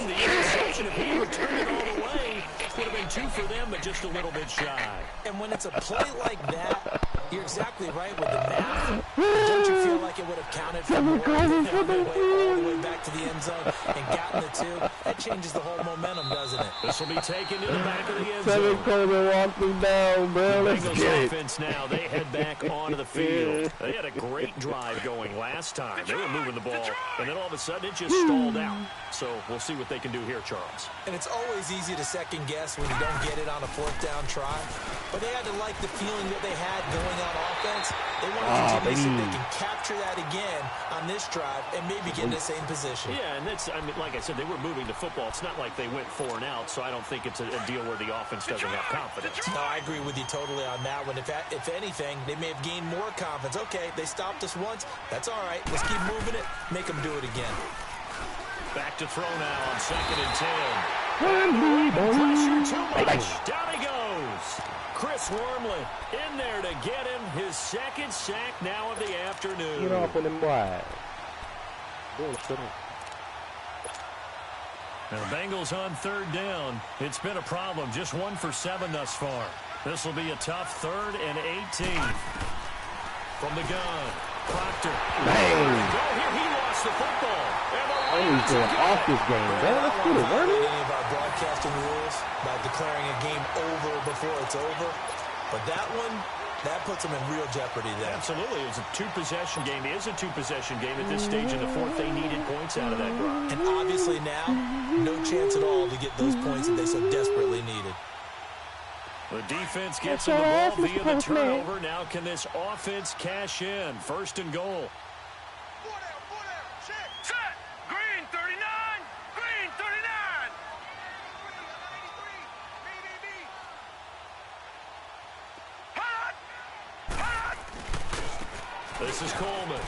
The interception, if he returned it all the way, would have been 2 for them, but just a little bit shy. And when it's a play like that, you're exactly right with the math. Don't you feel like it would have counted for more than all the way back to the end zone and gotten the 2? That changes the whole momentum, doesn't it? This will be taken to the back of the end Tevin zone. Coleman walked me down, bro. The Let's Bengals get it. offense now, they head back onto the field. They had a great drive going last time. They were moving the ball, and then all of a sudden it just stalled out. So we'll see what they can do here, Charles. And it's always easy to second guess when you don't get it on a 4th down try. But they had to like the feeling that they had going on offense. They want to continue to see if they can capture that again on this drive and maybe get in the same position. Yeah, and that's, I mean, like I said, they were moving the football. It's not like they went 4 and out, so I don't think it's a deal where the offense doesn't have confidence. No, I agree with you totally on that one. If anything, they may have gained more confidence. Okay, they stopped us once. That's all right. Let's keep moving it. Make them do it again. Back to throw now on 2nd and 10. Pressure too much. Down he goes. Chris Wormley in there to get him his 2nd sack now of the afternoon. Get off of them wide. Now the Bengals on 3rd down. It's been a problem. Just 1 for 7 thus far. This will be a tough 3rd and 18. From the gun, Proctor. Bang! Go here. He lost the football. He's going off this game, man. Let's get it, Wormley. Any of our broadcasting rules about declaring a game over before it's over. But that one, that puts them in real jeopardy there. Absolutely. It was a 2-possession game. It is a 2-possession game at this stage in the 4th. They needed points out of that drive. And obviously now, no chance at all to get those points that they so desperately needed. The defense gets them the ball via the turnover. Now can this offense cash in? 1st and goal. Set. Green 39. Green 39. Hot. Hot. This is Coleman.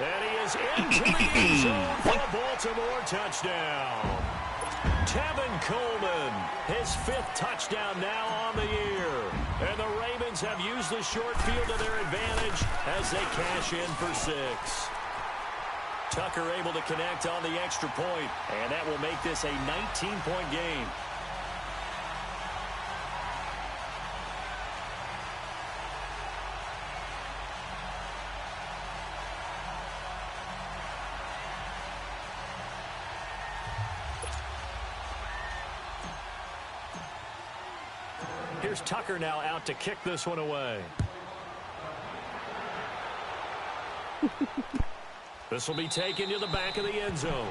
And he is into the end zone for a Baltimore touchdown. Tevin Coleman, his 5th touchdown now on the year. And the Ravens have used the short field to their advantage as they cash in for 6. Tucker able to connect on the extra point, and that will make this a 19-point game. Here's Tucker now out to kick this one away. This will be taken to the back of the end zone.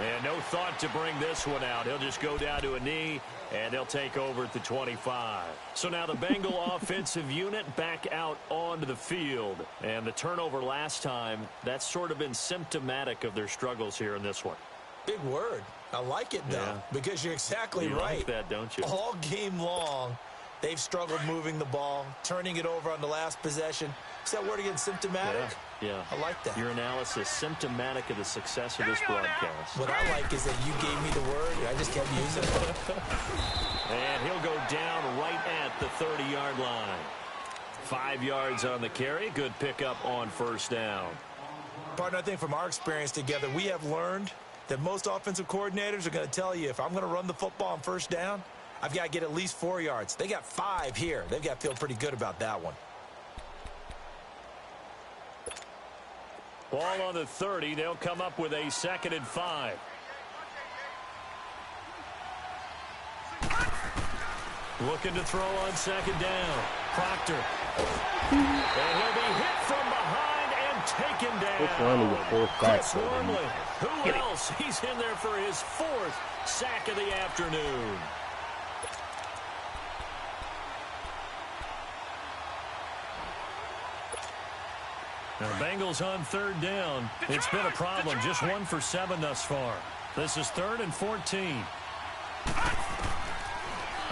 And no thought to bring this one out. He'll just go down to a knee, and they'll take over at the 25. So now the Bengal offensive unit back out onto the field. And the turnover last time, that's sort of been symptomatic of their struggles here in this one. Big word. I like it, though, because you're exactly you right. Like that, don't you? All game long, they've struggled moving the ball, turning it over on the last possession. Is that word again, symptomatic? Yeah. I like that. Your analysis, symptomatic of the success of this broadcast. What I like is that you gave me the word, and I just kept using it. And he'll go down right at the 30-yard line. 5 yards on the carry. Good pickup on 1st down. Partner, I think from our experience together, we have learned that most offensive coordinators are going to tell you, if I'm going to run the football on 1st down, I've got to get at least 4 yards. They got 5 here. They've got to feel pretty good about that one. Ball on the 30. They'll come up with a 2nd and 5. Looking to throw on 2nd down. Proctor. And he'll be hit from behind and taken down. Chris Wormley. Who else? He's in there for his 4th sack of the afternoon. Now, Bengals on 3rd down. It's been a problem. Just 1 for 7 thus far. This is 3rd and 14.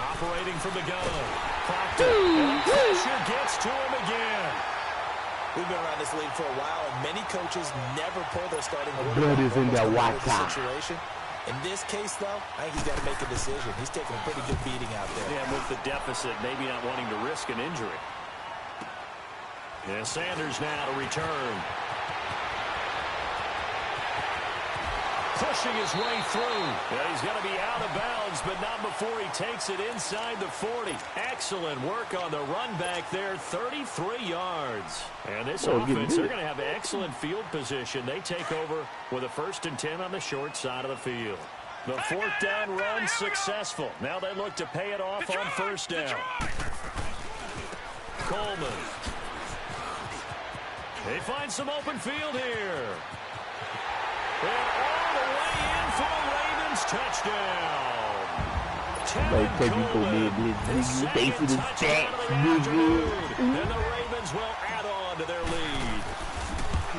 Operating from the gun. Proctor. And pressure gets to him again. We've been around this league for a while, and many coaches never pull their starting quarterback. Blood is in that white situation. In this case, though, I think he's got to make a decision. He's taking a pretty good beating out there. Yeah, with the deficit, maybe not wanting to risk an injury. And Sanders now to return. Pushing his way through. Yeah, he's going to be out of bounds, but not before he takes it inside the 40. Excellent work on the run back there, 33 yards. And this offense, they're going to have excellent field position. They take over with a 1st and 10 on the short side of the field. The 4th down run successful. Now they look to pay it off on 1st down. Coleman. They find some open field here. And all the way in for a Ravens touchdown. Tevin Coleman, his 2nd touchdown of the afternoon. And the Ravens will add on to their lead.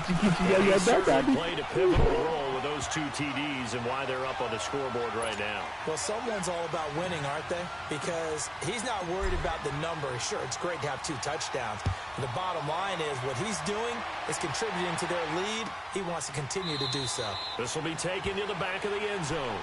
He certainly played a pivotal role with those 2 TDs and why they're up on the scoreboard right now. Well, someone's all about winning, aren't they? Because he's not worried about the number. Sure, it's great to have 2 touchdowns. But the bottom line is what he's doing is contributing to their lead. He wants to continue to do so. This will be taken to the back of the end zone.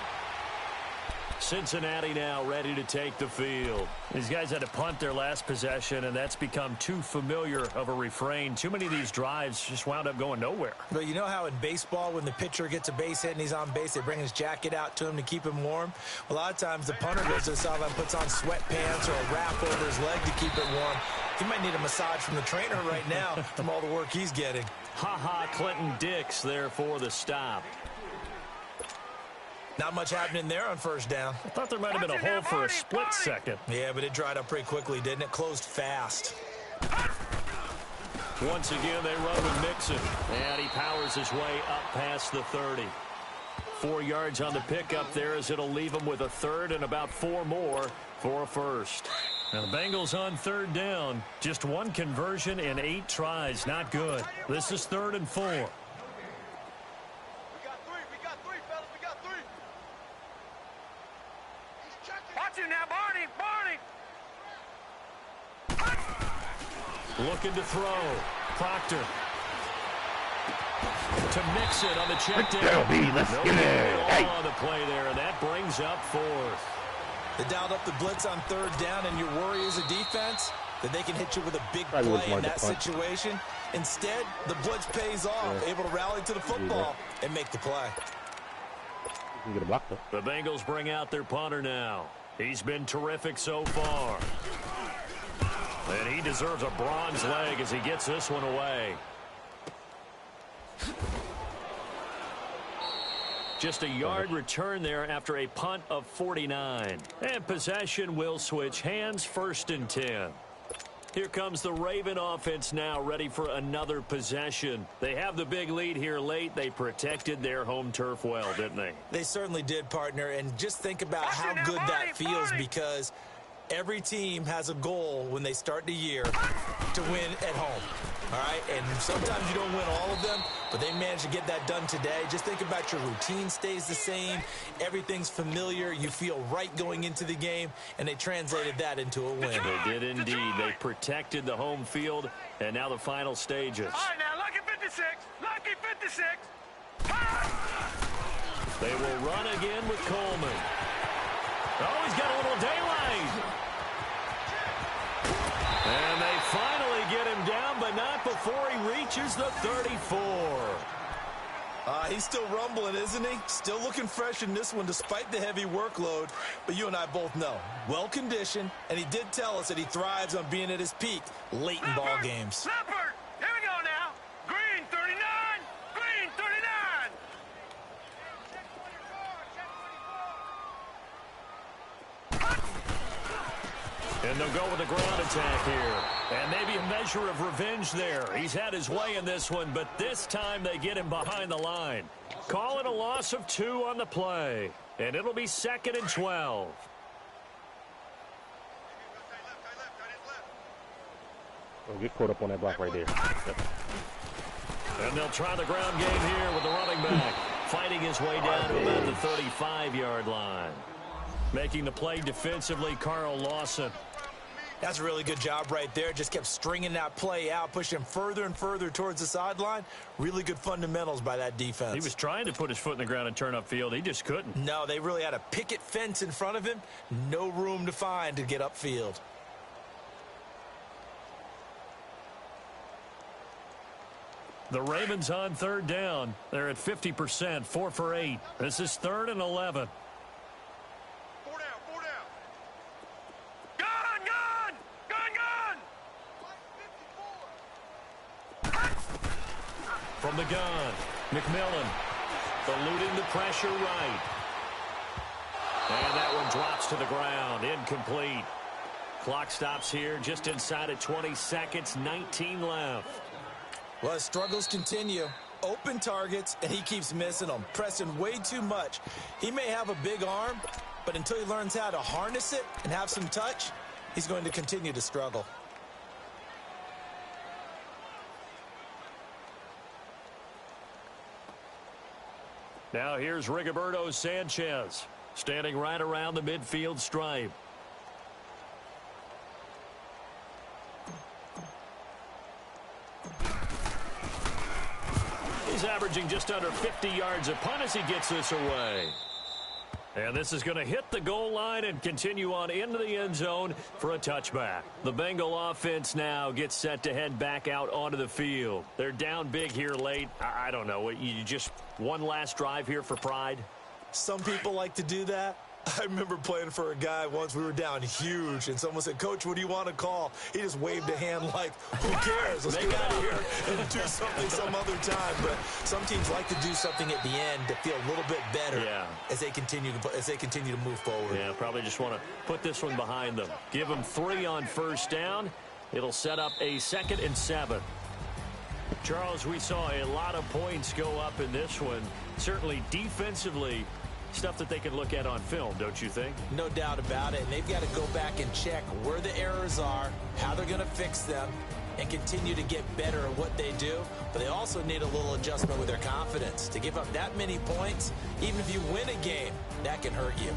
Cincinnati now ready to take the field. These guys had to punt their last possession, and that's become too familiar of a refrain. Too many of these drives just wound up going nowhere. But you know how in baseball, when the pitcher gets a base hit and he's on base, they bring his jacket out to him to keep him warm? A lot of times the punter goes to the sideline, puts on sweatpants or a wrap over his leg to keep it warm. He might need a massage from the trainer right now from all the work he's getting. Ha-ha, Clinton Dix there for the stop. Not much happening there on 1st down. I thought there might have been a hole for a split second. Yeah, but it dried up pretty quickly, didn't it? Closed fast. Once again, they run with Mixon. And he powers his way up past the 30. 4 yards on the pickup there as it'll leave him with a 3rd and about 4 more for a 1st. Now the Bengals on 3rd down. Just 1 conversion in 8 tries. Not good. This is 3rd and 4. Now, Barney! Looking to throw. Proctor. To Mixon on the check down. Let's get it. On the play there, and that brings up 4th. They dialed up the blitz on 3rd down, and your worry as a defense that they can hit you with a big play in that situation. Instead, the blitz pays off, able to rally to the football and make the play. You can get a block, though. The Bengals bring out their punter now. He's been terrific so far. And he deserves a bronze leg as he gets this one away. Just a yard return there after a punt of 49. And possession will switch hands, 1st and 10. Here comes the Raven offense now, ready for another possession. They have the big lead here late. They protected their home turf well, didn't they? They certainly did, partner. And just think about how good that feels, because every team has a goal when they start the year to win at home. All right, and sometimes you don't win all of them, but they managed to get that done today. Just think about your routine stays the same. Everything's familiar. You feel right going into the game, and they translated that into a win. They did indeed. They protected the home field, and now the final stages. All right, now, lucky 56. Lucky 56. They will run again with Coleman. Oh, he's got a little daylight. And they finally get him down, but not before he reaches the 34. He's still rumbling, isn't he? Still looking fresh in this one despite the heavy workload. But you and I both know, well-conditioned, and he did tell us that he thrives on being at his peak late in ball games. Leopard, here we go now. Green 39, green 39. And they'll go with a ground attack here. And maybe a measure of revenge there. He's had his way in this one, but this time they get him behind the line. Call it a loss of 2 on the play. And it'll be 2nd and 12. Don't get caught up on that block right there. Yep. And they'll try the ground game here with the running back. Fighting his way down to about the 35-yard line. Making the play defensively, Carl Lawson. That's a really good job right there. Just kept stringing that play out, pushing him further and further towards the sideline. Really good fundamentals by that defense. He was trying to put his foot in the ground and turn upfield. He just couldn't. No, they really had a picket fence in front of him. No room to find to get upfield. The Ravens on third down. They're at 50%, 4 for 8. This is 3rd and 11. 4 down, 4 down. Gun, gun! Gun, gun! From the gun, McMillan eluding the pressure right. And that one drops to the ground, incomplete. Clock stops here just inside of 20 seconds, 19 left. Well, his struggles continue. Open targets, and he keeps missing them, pressing way too much. He may have a big arm, but until he learns how to harness it and have some touch, he's going to continue to struggle. Now here's Rigoberto Sanchez, standing right around the midfield stripe. He's averaging just under 50 yards a punt as he gets this away. And this is going to hit the goal line and continue on into the end zone for a touchback. The Bengal offense now gets set to head back out onto the field. They're down big here late. I don't know. You just one last drive here for pride? Some people like to do that. I remember playing for a guy once. We were down huge, and someone said, "Coach, what do you want to call?" He just waved a hand like, "Who cares? Let's get out of here and do something some other time." But some teams like to do something at the end to feel a little bit better as they continue to move forward. Yeah, probably just want to put this one behind them. Give them 3 on first down. It'll set up a 2nd and 7. Charles, we saw a lot of points go up in this one. Certainly defensively, stuff that they can look at on film, don't you think? No doubt about it. And they've got to go back and check where the errors are, how they're going to fix them, and continue to get better at what they do. But they also need a little adjustment with their confidence. To give up that many points, even if you win a game, that can hurt you.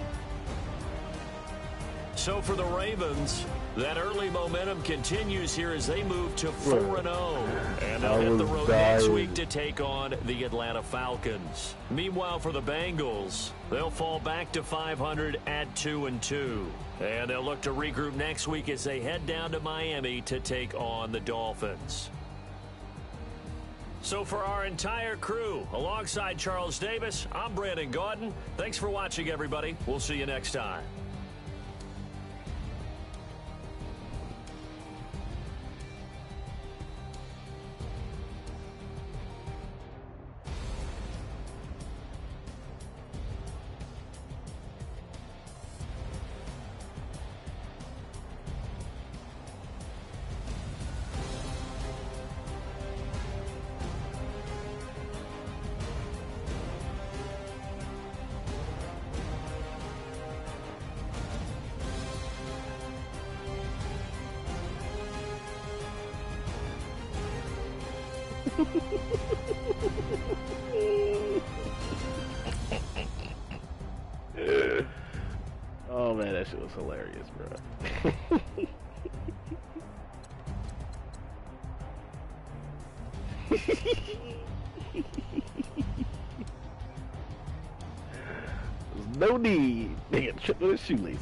So for the Ravens, that early momentum continues here as they move to 4-0. And they'll hit the road next week to take on the Atlanta Falcons. Meanwhile, for the Bengals, they'll fall back to 500 at 2-2. And they'll look to regroup next week as they head down to Miami to take on the Dolphins. So for our entire crew, alongside Charles Davis, I'm Brandon Gaudin. Thanks for watching, everybody. We'll see you next time. Oh man, that shit was hilarious, bro. There's no need. They get tripped with his shoelaces.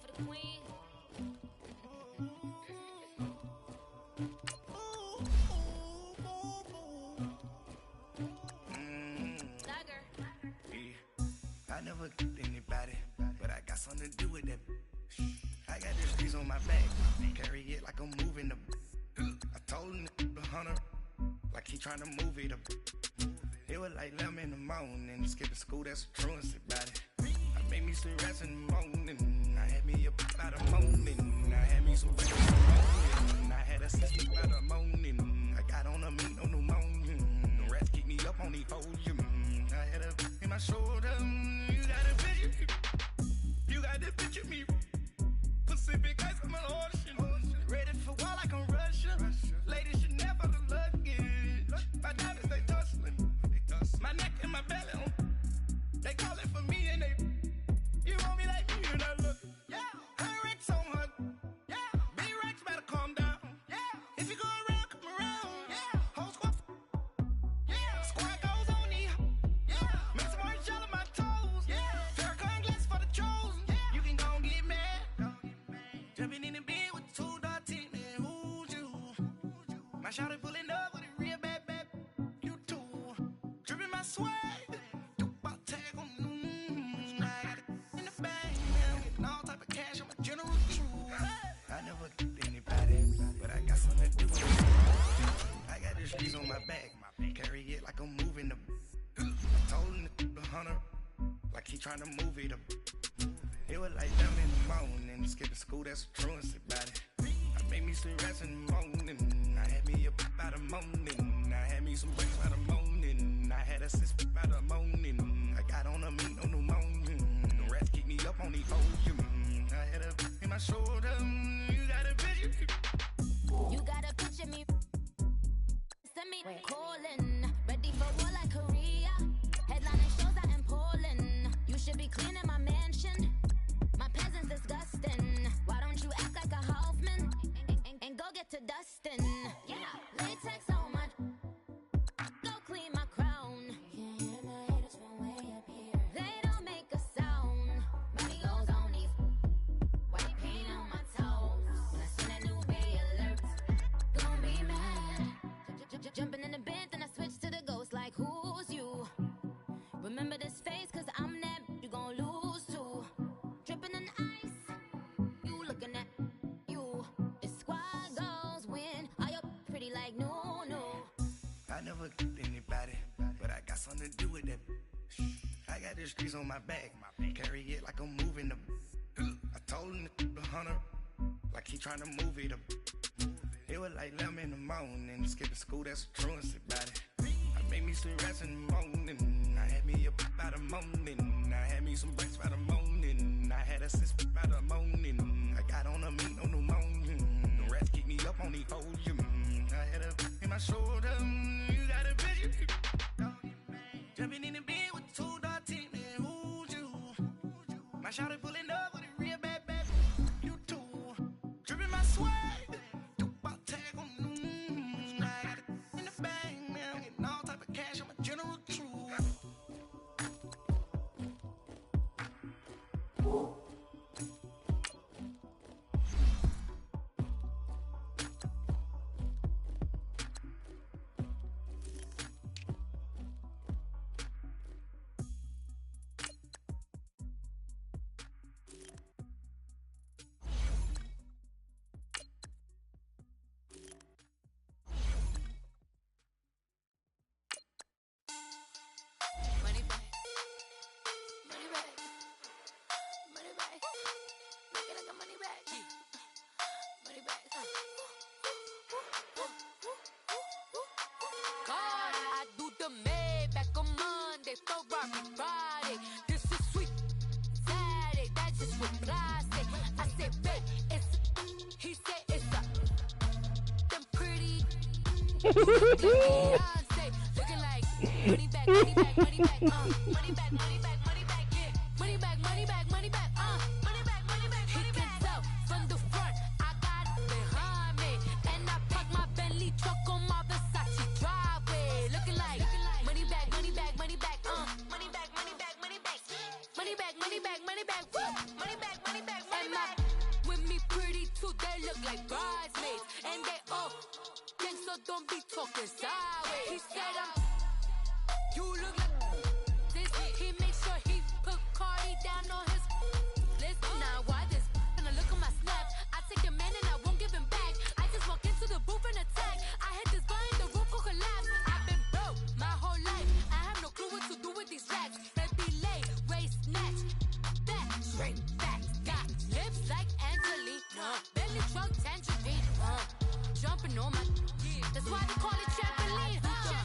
for the queen. I never get anybody, but I got something to do with that. I got the streets on my back, carry it like I'm moving the. I told him the hunter, like he trying to move it up. It was like 11 in the morning, skipping school, that's a truancy about it. I made me some rest in the morning, I had me up about the morning. I had me some breakfast in the morning, I had a sister about the morning. I got on a meat, no pneumonia, the rats keep me up on the folium. I had a in my shoulder, you got a picture, you got to picture me. Pacific ice on my ocean, ready for war like I'm Russia. Ladies should never the luggage. My diamonds they tussling, my neck and my belly. They call it for me and they. You want me like me and I look. Yeah, her Rex on her. Yeah, B-Rex better calm down. Yeah, if you go around, come around. Yeah, whole squad. Yeah, squad goes on the. Yeah, make some orange gel on my toes. Yeah, Farrakhan glass for the chosen. Yeah, you can go and get mad. Jumping in the bed with two dark teeth, man, who's you? My shawty pulling up with a real bad. You too. Dripping my swag. I got it in the bag, man. Getting all type of cash on my general truth. I never get anybody, but I got something to do with it. I got the streets on my back, carry it like I'm moving the. I told him the hunter, like he trying to move it up. It was like 11 in the morning, skipping school, that's a truancy about it. I made me some rest in the morning, I had me up by the morning. I had me some breaks by the morning, I had a sister by the morning. I got on a meat, no pneumonia, the rats keep me up on the folium. I had a in my shoulder, you got a picture. You gotta picture me. Send me calling, ready for war like Korea. Headlining shows out in Poland. You should be cleaning my mansion. My peasants disgusting. Why don't you act like a Hoffman and go get to dustin'? Yeah, latex on my. Go clean my crown. Can't hear my haters from way up here. They don't make a sound. Money goes on these. White paint on my toes. When I send a new bay alert, gonna be mad. Jumping in the bed, then I switch to the ghost. Like who's you? Remember this face, cause I'm that you gon' lose too. Dripping in ice, you looking at you. It's squad goals win. Are you pretty like no? I never get anybody, but I got something to do with that. I got the streets on my back, carry it like I'm moving the. I told him the hunter, like he trying to move it up. It was like 11 in the morning, skipping school, that's a truancy about it. I made me some rest in the morning, I had me up by the morning. I had me some breaks by the morning, I had a sister by the morning. I got on a meat, no pneumonia, the rats keep me up on the folium. I had a in my shoulder, you got a picture. Jumping in the bed with two dark teeth, man, who's you? My shawty pulling up with a real bad. You too. Dripping my swag. Tag on. I got it in the bag, man. Getting all type of cash on my general truth. Looking like money back, money back, money back, money back, money back, money back, yeah. Money back, money back, money back, money back, money back, money back. He can tell from the front, I got it behind me, and I park my Bentley truck on my Versace driveway. Looking like money back, money back, money back, money back, money back, money back, money back, money back, money back, money back, money back, money back. like bridesmaids, and they all gang, so don't be talking sideways. He said you look like this. He makes sure he put Cardi down on his list. Now why this gonna look at my snap? I take your man and I won't give him back. I just walk into the booth and attack. I hit this button, the roof will collapse. I've been broke my whole life. I have no clue what to do with these racks. That be late, race snatch, back, straight back. Got lips like Angelina, belly truck tangerine, jumping on my. That's why they call it trampoline.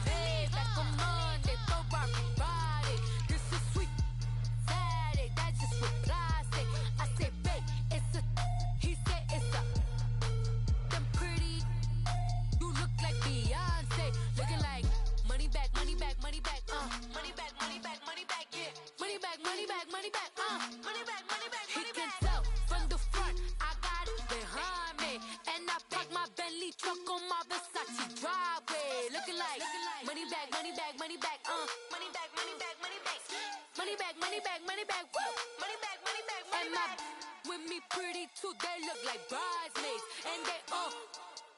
Hey, back on Monday, for everybody. This is sweet Saturday, that's just what plastic. I say, babe, it's a. He said it's a. Them pretty. You look like Beyonce, looking like money back, money back, money back, money back, money back, money back, yeah. Money back, money back, money back, money back, money back. He can tell from the front, I got it behind me, and I park my Bentley truck on my Versace driveway, looking like money back, money back, money back, money back, money back, money back, money back, money back, money back, woo, money back, money back, money back. With me pretty too, they look like bridesmaids, and they all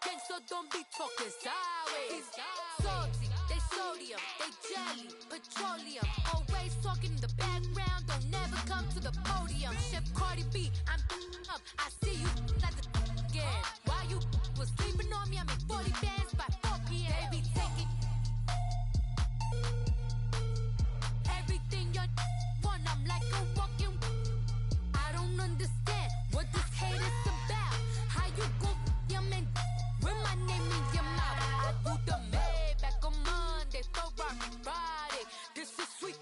gang, so don't be talking sideways. Salty, they sodium, they jelly, petroleum, always talking in the background, don't never come to the podium. Chef Cardi B, I'm up, I see you like the again. Why you was sleeping on me? I make 40 bands by 4 p.m. They be taking everything you want. I'm like a walking. I don't understand what this hate is about. How you go your man with my name in your mouth? I do the Maybach on Monday for everybody. This is sweet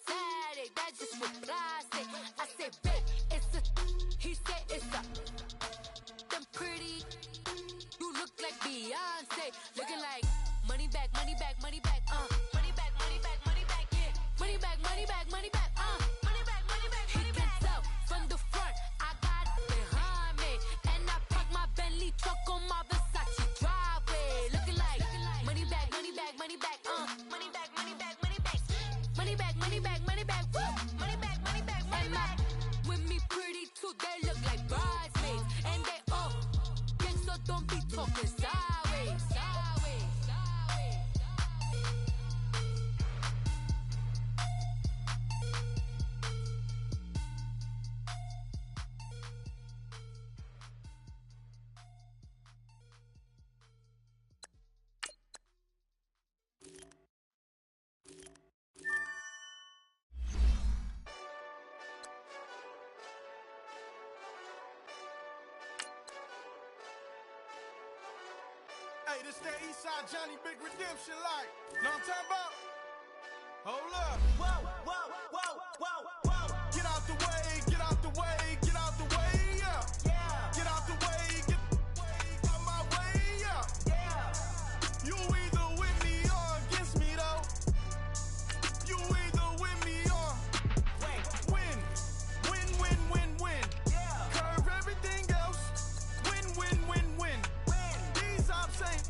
Saturday, that's just what plastic. I say, babe, it's a. He said it's a. Them pretty. You look like Beyonce, looking like money back, money back, money back, money back, money back, money back, yeah. Money back, money back, money back, money back, money back, money back. He can tell from the front, I got it behind me, and I park my Bentley truck on my Versace driveway, looking like money back, money back, money back, money back, money back, money back, money back, money back, money back, woo, money back, money back, money back. With me pretty too, they look like bridesmaids, and they all gang, so don't be talking sideways. Hey, this that Eastside Johnny Big Redemption like. Know what I'm talking about? Hold up. Whoa, whoa, whoa, whoa, whoa. Get out the way, get out the way, get out the way, yeah. Yeah. Get out the way, get out my way, yeah. Yeah. You either with me or against me though. You either with me or win. Win, win, win, win. Yeah. Curve everything else. Win, win, win, win. These ops ain't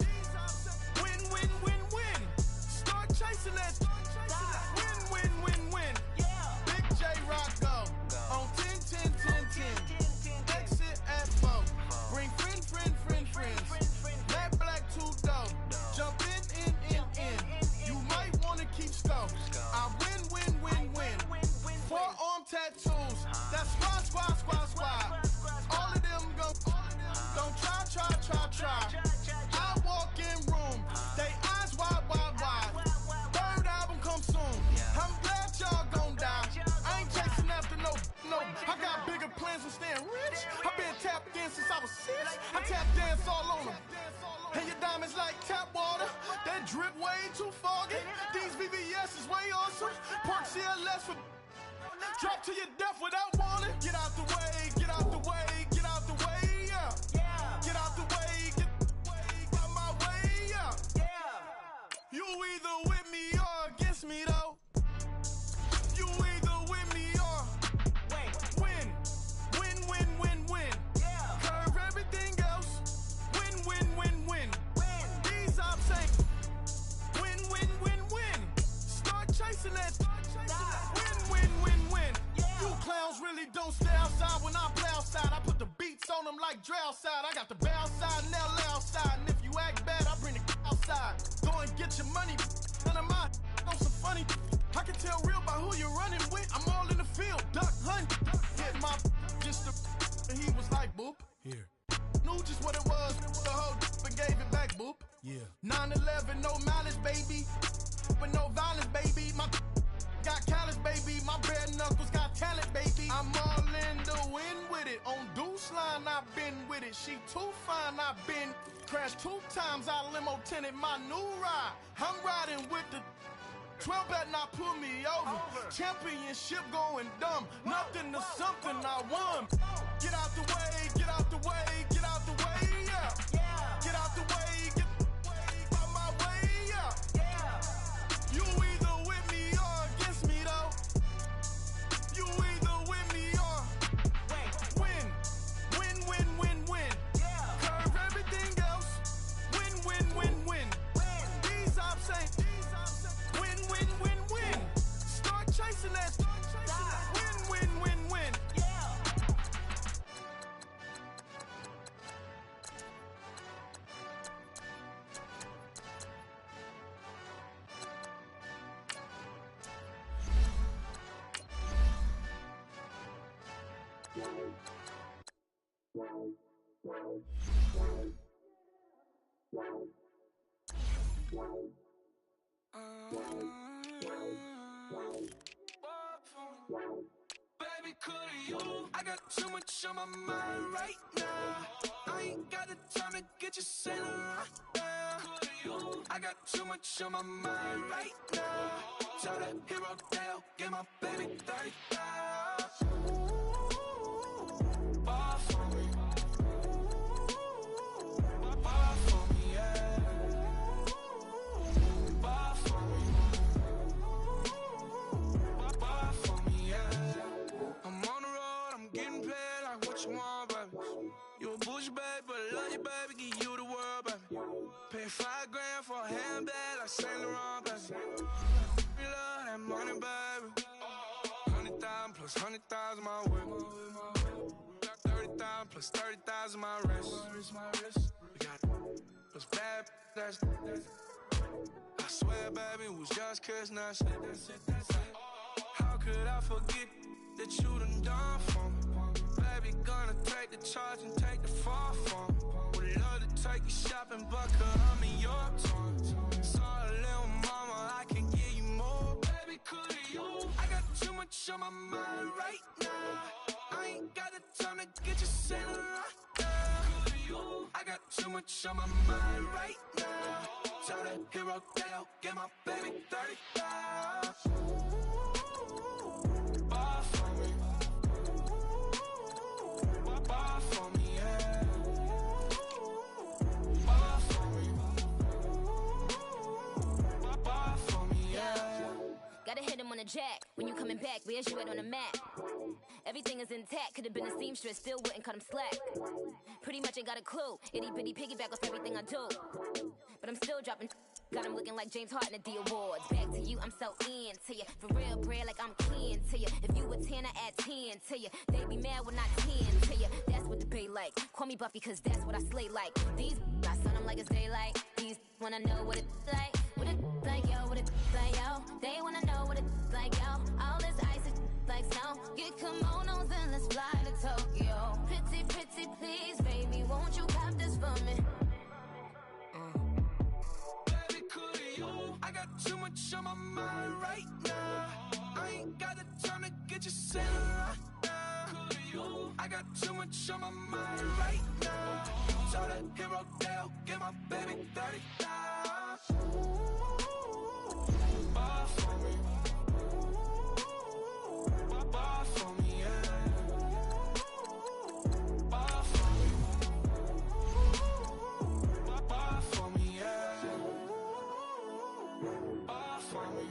win, win, win, win. Start chasing that. Win, win, win, win. Yeah. Big J Rock go on 10, 10, 10, 10. Exit at 4. Bring friends. Matt Black 2 dope. Jump in. You might wanna keep scope. I win, win, win, win. Forearm tattoos. That's squad. All of them go. Don't try. I walk in room. They eyes wide. Third album come soon. I'm glad y'all gon' die. I ain't chasing after no. I got bigger plans than staying rich. I've been tapped in since I was 6. I tap dance all on them. And your diamonds like tap water. That drip way too foggy. These VVS is way awesome. Park CLS for drop to your death without warning. Get out the way, get out the way, get out the way, yeah. Get out the way, get out my way, yeah. You either with me or against me though. You either with me or win. Win, win, win, win. Curve everything else. Win, win, win, win. These ops ain't win, win, win, win. Start chasing that. Win, win, win, win. You clowns really don't stay outside when like Dre outside. I got the bow side and LL side. And if you act bad, I bring the outside. Go and get your money. None of my on some funny. I can tell real by who you're running with. I'm all in the field, duck hunt. Hit my just and he was like, boop. Here. Knew just what it was. The whole and gave it back, boop. Yeah. 9/11, no malice, baby. But no violence, baby. My got callous, baby. My bare knuckles got talent, baby. I'm all in the wind with it. On Deuce line, I've been with it. She too fine, I've been crashed 2 times. I limo tinted my new ride. I'm riding with the 12 better not pull me over. Championship going dumb. Nothing to something I won. Get out the way, get out the way, get out the way, yeah. Get out the way, get out my way, yeah. You either with me or against me, though. You either with me or win. Win, win, win, win. Curve everything else. Win, win, win, win. These I'm saying. Win, win, win, win. Start chasing that. Win, win, win, win. Baby, could you? I got too much on my mind right now. I ain't got the time to get you sailing right now. Could you? I got too much on my mind right now. Tell that hero Dale, get my baby 30,000. Bar for me. Bar for me, yeah. Bar for me. Bar for me, yeah. I'm on the road, I'm getting paid like what you want, baby. You a bougie, baby, but I love you, baby. Give you the world, baby. Pay $5 grand for a handbag like Saint Laurent, baby. You love that money, baby. 100,000 plus 100,000 my way. Got 30,000 plus 30,000 my wrist. We got those bad, that's I swear, baby, it was just kiss, that's it. How could I forget that you done for me? Baby, gonna take the charge and take the fall for me. Would love to take you shopping, but I'm in your town. Sorry, little mama, I can give you more. Baby, could you? I got too much on my mind right now. I ain't got the time to get you sailing right now. Could you? I got too much on my mind right now. Tell that hero Dale, get my baby 30,000. Bar for me. Bar for me, yeah. Bar for me. Bar for me, yeah. Gotta hit him on the jack. When you coming back, where's you at on the map? Everything is intact. Could've been a seamstress, still wouldn't cut him slack. Pretty much ain't got a clue. Itty bitty piggyback off everything I do. But I'm still dropping. Got him looking like James Harden at the awards. Back to you, I'm so into you. For real, bread, like I'm kin to you. If you a 10, I add 10 to you. They be mad when I 10 to you. That's what the bay like. Call me Buffy, cause that's what I slay like. These, I son them like it's daylight. These wanna know what it's like. What it like, yo, what it like, yo. They wanna know what it's like, yo. All this ice is like snow. Get kimonos and let's fly to Tokyo. Pretty, pretty, please, baby, won't you pop this for me? I got too much on my mind right now. I ain't got the time to get you sailing right now. I got too much on my mind right now. Tell that hero Dale, get my baby 30,000. Bar for me. Bar for me, yeah. Bar for me. Bar for me, yeah. Bar for me.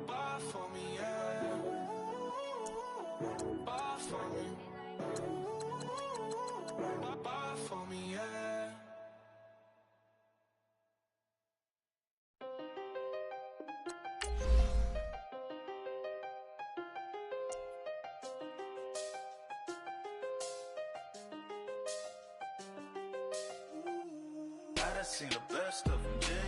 Bar for me, yeah. Bar for me. Bar for me, yeah. seen the best of them, yeah.